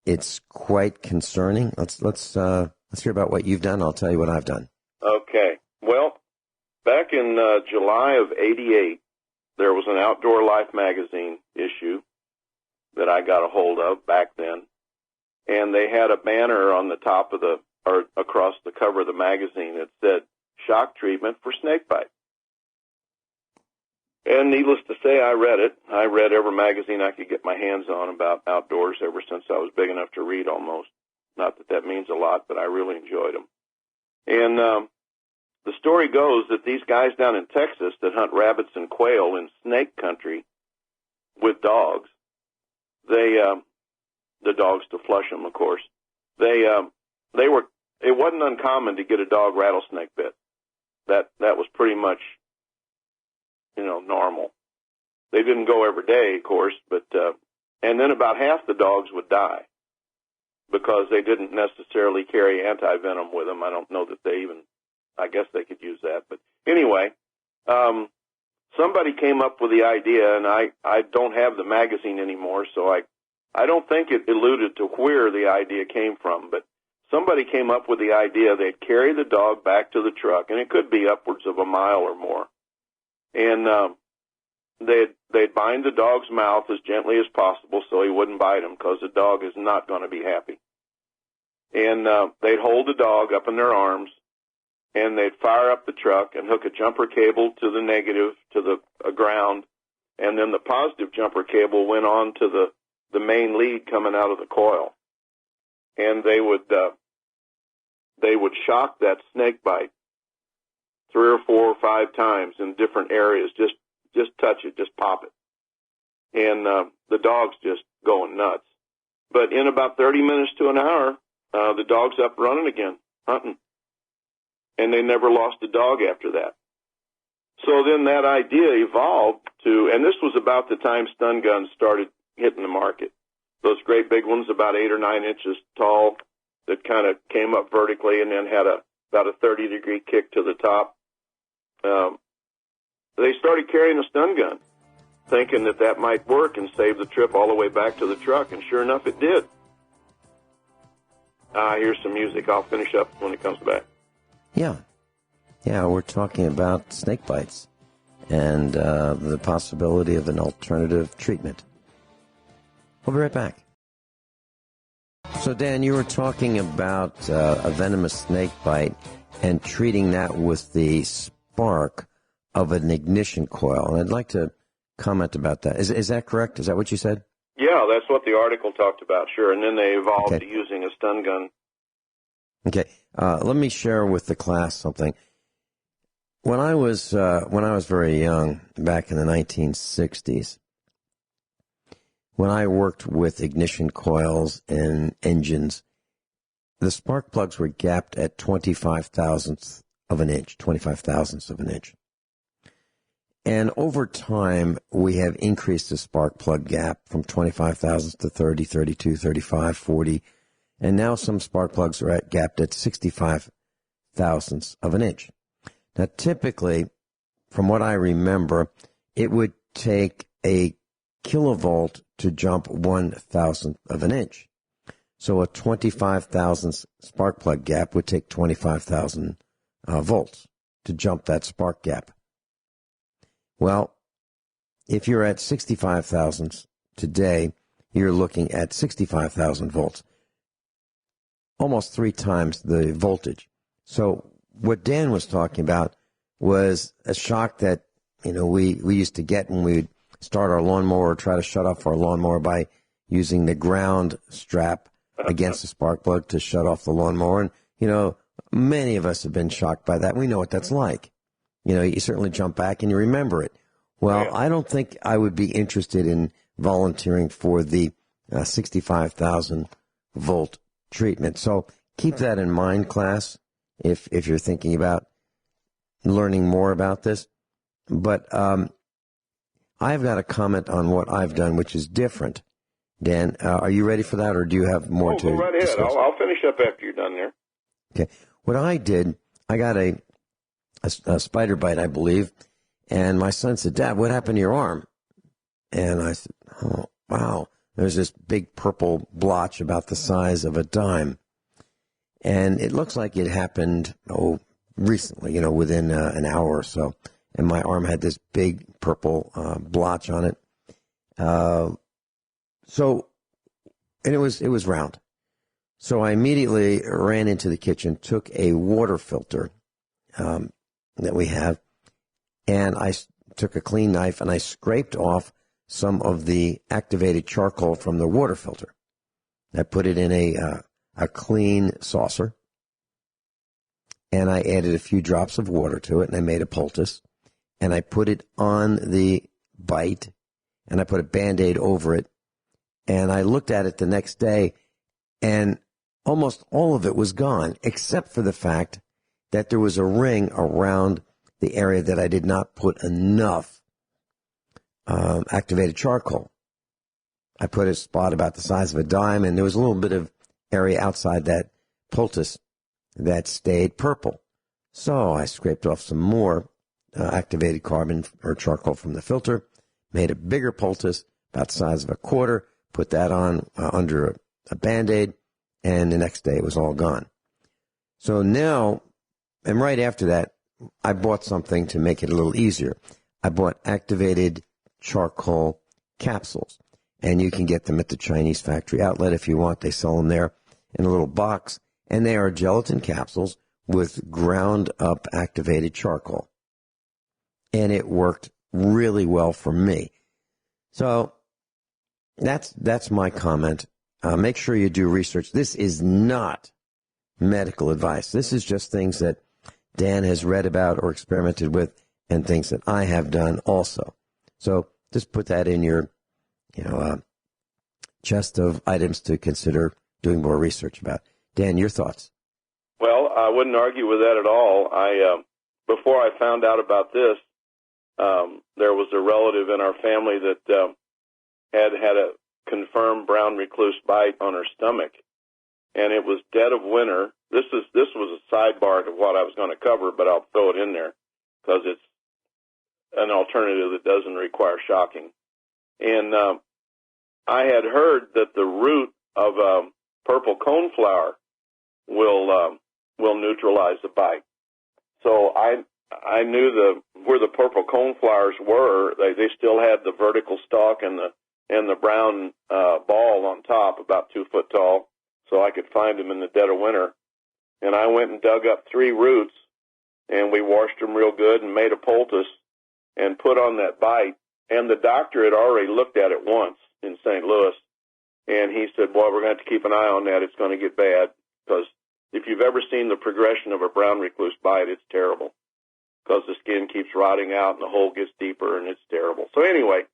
it's quite concerning. Let's hear about what you've done. I'll tell you what I've done. Okay. Well, back in July of '88, there was an Outdoor Life magazine issue that I got a hold of back then, and they had a banner on the top of or across the cover of the magazine that said, "Shock treatment for snake bite." And needless to say, I read it. I read every magazine I could get my hands on about outdoors ever since I was big enough to read almost. Not that that means a lot, but I really enjoyed them. And the story goes that these guys down in Texas that hunt rabbits and quail in snake country with dogs, the dogs to flush them, of course, it wasn't uncommon to get a dog rattlesnake bit. That was pretty much, normal. They didn't go every day, of course, but and then about half the dogs would die because they didn't necessarily carry anti-venom with them. I don't know that I guess they could use that. But anyway, somebody came up with the idea, and I don't have the magazine anymore, so I don't think it alluded to where the idea came from, but somebody came up with the idea they'd carry the dog back to the truck, and it could be upwards of a mile or more, and they'd bind the dog's mouth as gently as possible so he wouldn't bite him, because the dog is not going to be happy. And they'd hold the dog up in their arms, and they'd fire up the truck and hook a jumper cable to the negative, to the ground, and then the positive jumper cable went on to the main lead coming out of the coil. And they would shock that snake bite 3 or 4 or 5 times in different areas. Just touch it, just pop it. And the dog's just going nuts. But in about 30 minutes to an hour, the dog's up running again, hunting. And they never lost a dog after that. So then that idea evolved to, and this was about the time stun guns started hitting the market. Those great big ones, about 8 or 9 inches tall, that kind of came up vertically and then had about a 30-degree kick to the top. They started carrying a stun gun, thinking that might work and save the trip all the way back to the truck, and sure enough, it did. Here's some music. I'll finish up when it comes back. Yeah, we're talking about snake bites and the possibility of an alternative treatment. We'll be right back. So, Dan, you were talking about a venomous snake bite and treating that with the spark of an ignition coil. And I'd like to comment about that. Is that correct? Is that what you said? Yeah, that's what the article talked about, sure. And then they evolved to using a stun gun. Okay. Let me share with the class something. When I was very young, back in the 1960s, when I worked with ignition coils and engines, the spark plugs were gapped at 25 thousandths of an inch. And over time, we have increased the spark plug gap from 25 thousandths to 30, 32, 35, 40, and now some spark plugs are gapped at 65 thousandths of an inch. Now, typically, from what I remember, it would take a kilovolt to jump 1/1000th of an inch. So a 25 thousandths spark plug gap would take 25,000 volts to jump that spark gap. Well, if you're at 65 thousandths today, you're looking at 65,000 volts, almost 3 times the voltage. So what Dan was talking about was a shock that, we used to get when we'd start our lawnmower or try to shut off our lawnmower by using the ground strap against the spark plug to shut off the lawnmower. And, many of us have been shocked by that. We know what that's like. You certainly jump back and you remember it. Well, I don't think I would be interested in volunteering for the 65,000 volt treatment. So keep that in mind, class, if you're thinking about learning more about this. But I've got a comment on what I've done, which is different. Dan, are you ready for that, or do you have more to go right ahead. discuss? I'll finish up after you're done there. Okay. What I did, I got a spider bite, I believe, and my son said, Dad, what happened to your arm? And I said, oh, wow. There's this big purple blotch about the size of a dime. And it looks like it happened, recently, within an hour or so. And my arm had this big purple blotch on it. And it was round. So I immediately ran into the kitchen, took a water filter that we have, and I took a clean knife and I scraped off some of the activated charcoal from the water filter. I put it in a clean saucer, and I added a few drops of water to it, and I made a poultice, and I put it on the bite, and I put a Band-Aid over it, and I looked at it the next day, and almost all of it was gone, except for the fact that there was a ring around the area that I did not put enough activated charcoal. I put a spot about the size of a dime, and there was a little bit of area outside that poultice that stayed purple. So I scraped off some more activated carbon or charcoal from the filter, made a bigger poultice about the size of a quarter, put that on under a Band-Aid, and the next day it was all gone. So now, and right after that, I bought something to make it a little easier. I bought activated charcoal capsules, and you can get them at the Chinese factory outlet if you want. They sell them there in a little box, and they are gelatin capsules with ground up activated charcoal. And it worked really well for me. So that's my comment. Make sure you do research. This is not medical advice. This is just things that Dan has read about or experimented with, and things that I have done also. So just put that in your, chest of items to consider doing more research about. Dan, your thoughts? Well, I wouldn't argue with that at all. Before I found out about this, there was a relative in our family that had a confirmed brown recluse bite on her stomach, and it was dead of winter. This was a sidebar to what I was going to cover, but I'll throw it in there because it's an alternative that doesn't require shocking. And I had heard that the root of purple coneflower will neutralize the bite. So I knew where the purple coneflowers were. They still had the vertical stalk and the brown ball on top, about 2 foot tall, so I could find them in the dead of winter. And I went and dug up 3 roots, and we washed them real good and made a poultice and put on that bite. And the doctor had already looked at it once in St. Louis, and he said, boy, we're going to have to keep an eye on that. It's going to get bad, because if you've ever seen the progression of a brown recluse bite, it's terrible, because the skin keeps rotting out and the hole gets deeper, and it's terrible. So anyway,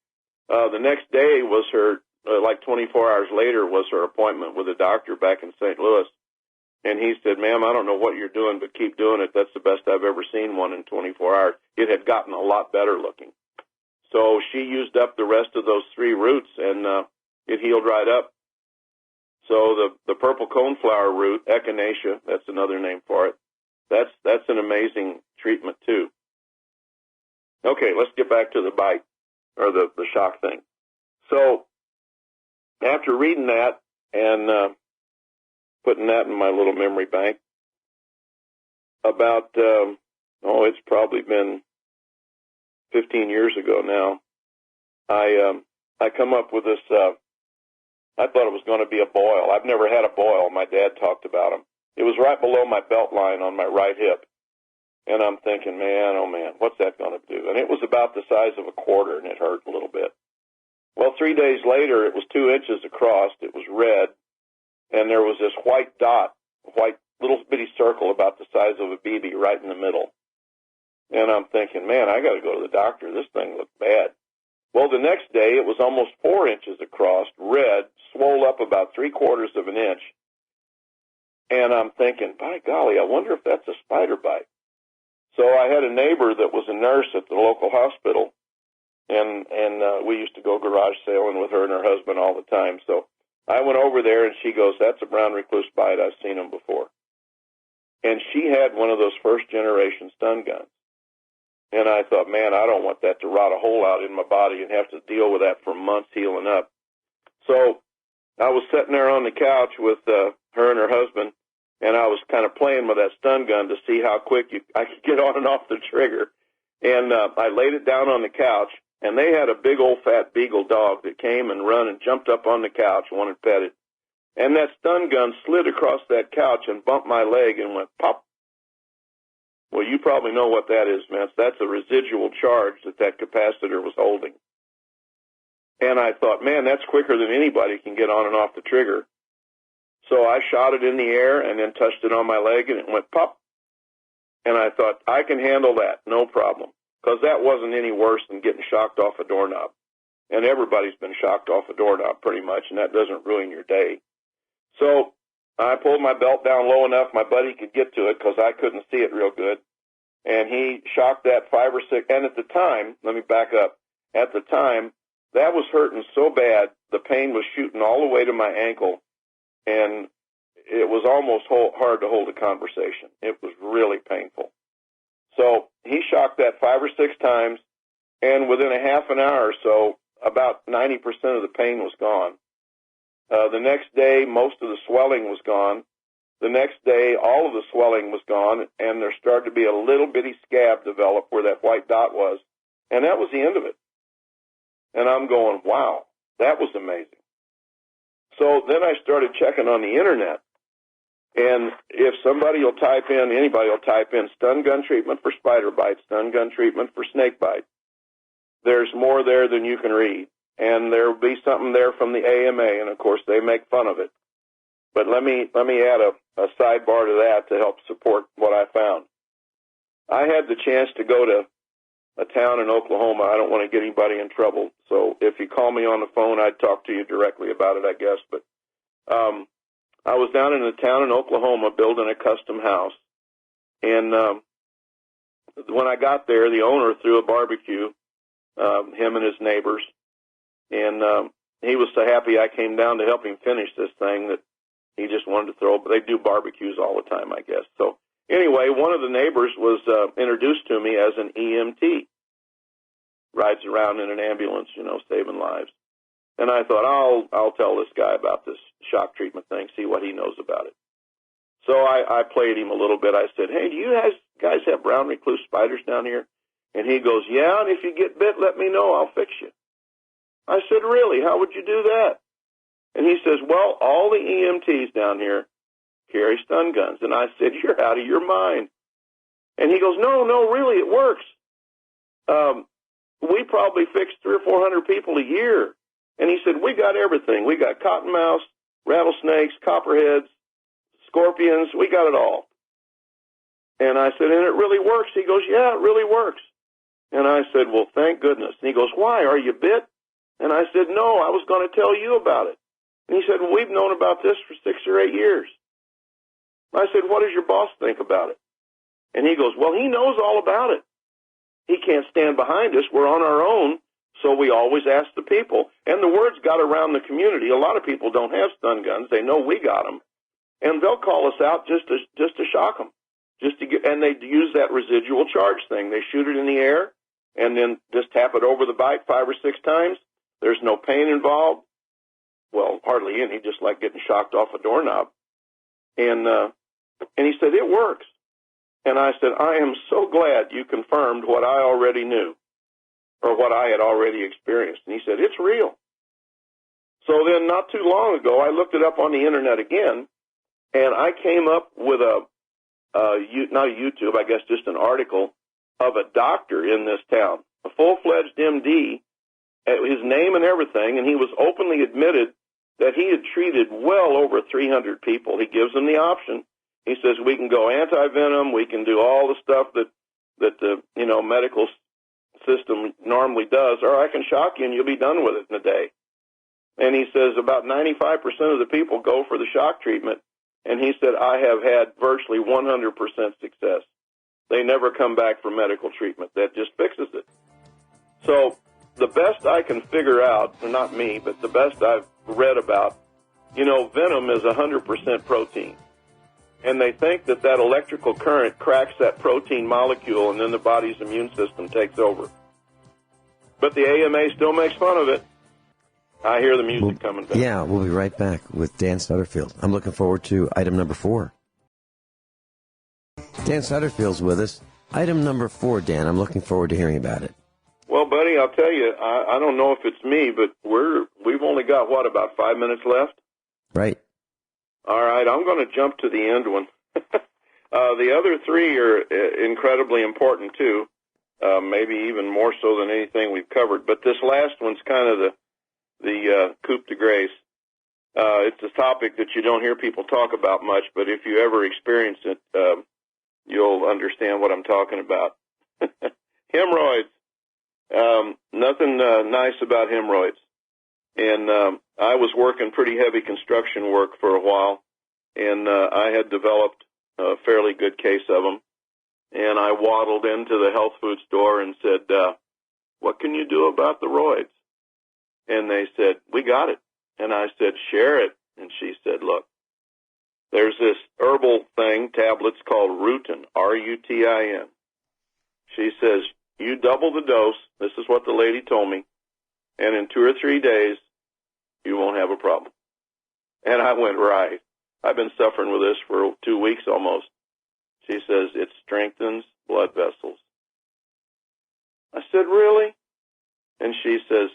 the next day was her, like 24 hours later, was her appointment with a doctor back in St. Louis. And he said, ma'am, I don't know what you're doing, but keep doing it. That's the best I've ever seen one in 24 hours. It had gotten a lot better looking. So she used up the rest of those 3 roots, and it healed right up. So the purple coneflower root, echinacea, that's another name for it, that's an amazing treatment too. Okay, let's get back to the bite, or the shock thing. So after reading that and putting that in my little memory bank, about, it's probably been 15 years ago now, I come up with this, I thought it was going to be a boil. I've never had a boil. My dad talked about them. It was right below my belt line on my right hip. And I'm thinking, man, oh man, what's that going to do? And it was about the size of a quarter, and it hurt a little bit. Well, 3 days later, it was 2 inches across. It was red, and there was this white dot, white little bitty circle about the size of a BB right in the middle. And I'm thinking, man, I got to go to the doctor. This thing looked bad. Well, the next day, it was almost 4 inches across, red, swole up about 3/4 of an inch. And I'm thinking, by golly, I wonder if that's a spider bite. So I had a neighbor that was a nurse at the local hospital, and we used to go garage sailing with her and her husband all the time. So I went over there, and she goes, "That's a brown recluse bite. I've seen them before." And she had one of those first-generation stun guns. And I thought, man, I don't want that to rot a hole out in my body and have to deal with that for months healing up. So I was sitting there on the couch with her and her husband, and I was kind of playing with that stun gun to see how quick I could get on and off the trigger. And I laid it down on the couch, and they had a big old fat beagle dog that came and run and jumped up on the couch and wanted petted. And that stun gun slid across that couch and bumped my leg and went pop. Well, you probably know what that is, man. That's a residual charge that capacitor was holding. And I thought, man, that's quicker than anybody can get on and off the trigger. So I shot it in the air and then touched it on my leg, and it went pop. And I thought, I can handle that, no problem, because that wasn't any worse than getting shocked off a doorknob. And everybody's been shocked off a doorknob pretty much, and that doesn't ruin your day. So I pulled my belt down low enough my buddy could get to it because I couldn't see it real good. And he shocked that 5 or 6. And at the time, let me back up. At the time, that was hurting so bad, the pain was shooting all the way to my ankle. And it was almost hard to hold a conversation. It was really painful. So he shocked that 5 or 6 times. And within a half an hour or so, about 90% of the pain was gone. The next day, most of the swelling was gone. The next day, all of the swelling was gone, and there started to be a little bitty scab develop where that white dot was. And that was the end of it. And I'm going, wow, that was amazing. So then I started checking on the Internet. And if anybody will type in stun gun treatment for spider bite, stun gun treatment for snake bite, there's more there than you can read. And there will be something there from the AMA, and of course they make fun of it. But let me add a sidebar to that to help support what I found. I had the chance to go to a town in Oklahoma. I don't want to get anybody in trouble, so if you call me on the phone, I'd talk to you directly about it, I guess. But I was down in a town in Oklahoma building a custom house, and when I got there, the owner threw a barbecue, him and his neighbors. And he was so happy I came down to help him finish this thing that he just wanted to throw. But they do barbecues all the time, I guess. So anyway, one of the neighbors was introduced to me as an EMT. Rides around in an ambulance, saving lives. And I thought, I'll tell this guy about this shock treatment thing, see what he knows about it. So I played him a little bit. I said, hey, do you guys have brown recluse spiders down here? And he goes, yeah, and if you get bit, let me know. I'll fix you. I said, really? How would you do that? And he says, well, all the EMTs down here carry stun guns. And I said, you're out of your mind. And he goes, no, really, it works. We probably fix 300 or 400 people a year. And he said, we got everything. We got cottonmouths, rattlesnakes, copperheads, scorpions. We got it all. And I said, and it really works. He goes, yeah, it really works. And I said, well, thank goodness. And he goes, why? Are you bit? And I said, no, I was going to tell you about it. And he said, well, we've known about this for 6 or 8 years. I said, what does your boss think about it? And he goes, well, he knows all about it. He can't stand behind us. We're on our own, so we always ask the people. And the word's got around the community. A lot of people don't have stun guns. They know we got them. And they'll call us out just to shock them. And they use that residual charge thing. They shoot it in the air and then just tap it over the bite 5 or 6 times. There's no pain involved. Well, hardly any, just like getting shocked off a doorknob. And he said, it works. And I said, I am so glad you confirmed what I already knew or what I had already experienced. And he said, it's real. So then not too long ago, I looked it up on the Internet again, and I came up with not a YouTube, I guess just an article of a doctor in this town, a full-fledged MD, his name and everything, and he was openly admitted that he had treated well over 300 people. He gives them the option. He says, we can go anti-venom, we can do all the stuff that the medical system normally does, or I can shock you and you'll be done with it in a day. And he says about 95% of the people go for the shock treatment, and he said, I have had virtually 100% success. They never come back for medical treatment. That just fixes it. So the best I can figure out, or not me, but the best I've read about, venom is 100% protein. And they think that electrical current cracks that protein molecule, and then the body's immune system takes over. But the AMA still makes fun of it. I hear the music coming back. Yeah, we'll be right back with Dan Sutterfield. I'm looking forward to item number 4. Dan Sutterfield's with us. Item number 4, Dan, I'm looking forward to hearing about it. Well, buddy, I'll tell you, I don't know if it's me, but we've only got, about 5 minutes left? Right. All right, I'm going to jump to the end one. The other 3 are incredibly important, too, maybe even more so than anything we've covered. But this last one's kind of the coup de grace. It's a topic that you don't hear people talk about much, but if you ever experience it, you'll understand what I'm talking about. Hemorrhoids. Nothing nice about hemorrhoids. And I was working pretty heavy construction work for a while, and I had developed a fairly good case of them. And I waddled into the health food store and said, what can you do about the roids? And they said, we got it. And I said, share it. And she said, look, there's this herbal thing, tablets called Rutin, R-U-T-I-N. She says, you double the dose, this is what the lady told me, and in 2 or 3 days, you won't have a problem. And I went, right. I've been suffering with this for 2 weeks almost. She says, it strengthens blood vessels. I said, really? And she says,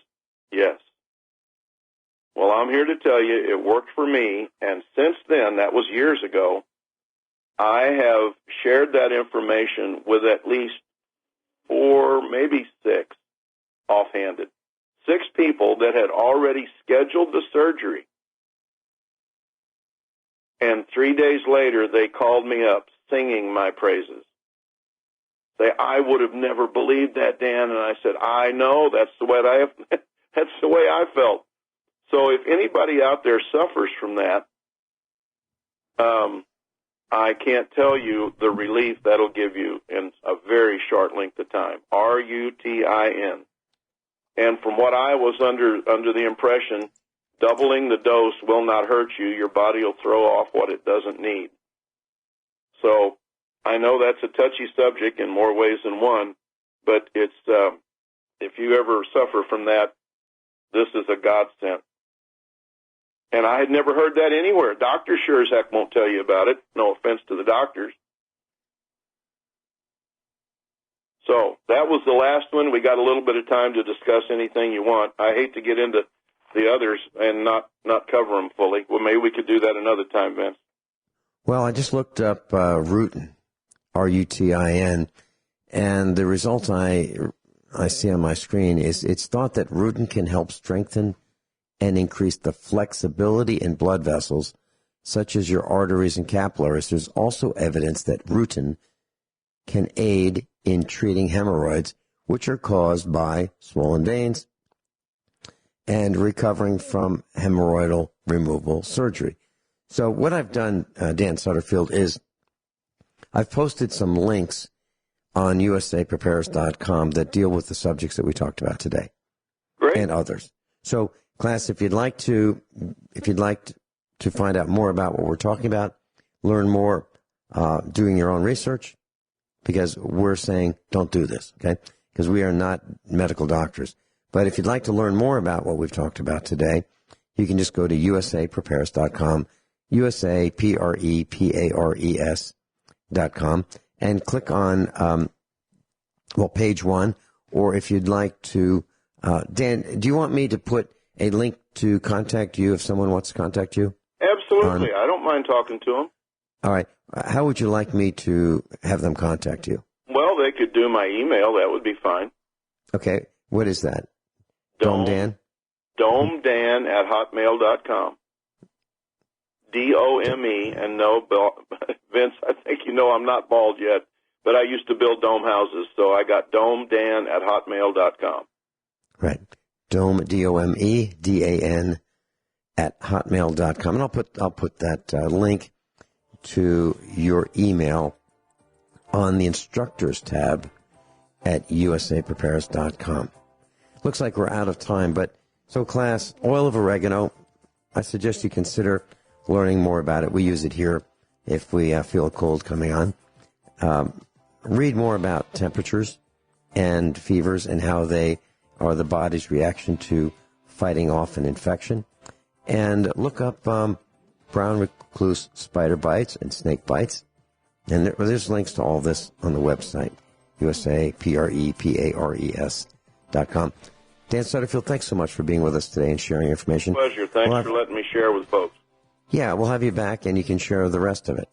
yes. Well, I'm here to tell you it worked for me, and since then, that was years ago, I have shared that information with at least 4, maybe 6, offhanded. 6 people that had already scheduled the surgery. And 3 days later, they called me up singing my praises. Say, I would have never believed that, Dan. And I said, I know, that's the way I felt. So if anybody out there suffers from that, I can't tell you the relief that'll give you in a very short length of time. R-U-T-I-N. And from what I was under the impression, doubling the dose will not hurt you. Your body will throw off what it doesn't need. So I know that's a touchy subject in more ways than one, but it's if you ever suffer from that, this is a godsend. And I had never heard that anywhere. Doctors sure as heck won't tell you about it. No offense to the doctors. So that was the last one. We got a little bit of time to discuss anything you want. I hate to get into the others and not cover them fully. Well, maybe we could do that another time, Vince. Well, I just looked up Rutin, R-U-T-I-N, and the result I see on my screen is it's thought that Rutin can help strengthen and increase the flexibility in blood vessels, such as your arteries and capillaries. There's also evidence that Rutin can aid in treating hemorrhoids, which are caused by swollen veins, and recovering from hemorrhoidal removal surgery. So what I've done, Dan Sutterfield, is I've posted some links on usaprepares.com that deal with the subjects that we talked about today. Great. And others. So, class, if you'd like to find out more about what we're talking about, learn more doing your own research, because we're saying don't do this, okay? Because we are not medical doctors. But if you'd like to learn more about what we've talked about today, you can just go to usaprepares.com, usaprepares.com, and click on, page 1. Or if you'd like to, Dan, do you want me to put a link to contact you if someone wants to contact you? Absolutely. I don't mind talking to them. All right. How would you like me to have them contact you? Well, they could do my email. That would be fine. Okay. What is that? DomeDan? DomeDan@hotmail.com. D-O-M-E, and no, Vince, I think you know I'm not bald yet, but I used to build dome houses, so I got DomeDan@hotmail.com. Right. Dome, D-O-M-E-D-A-N @hotmail.com. And I'll put that link to your email on the instructors tab at usaprepares.com. looks like we're out of time. But so, class, oil of oregano, I suggest you consider learning more about it. We use it here if we feel a cold coming on. Read more about temperatures and fevers and how they are the body's reaction to fighting off an infection. And look up brown recluse spider bites and snake bites. And there's links to all this on the website, USAPREPARES.com. Dan Sutterfield, thanks so much for being with us today and sharing information. Pleasure. Thanks for letting me share with folks. Yeah, we'll have you back, and you can share the rest of it.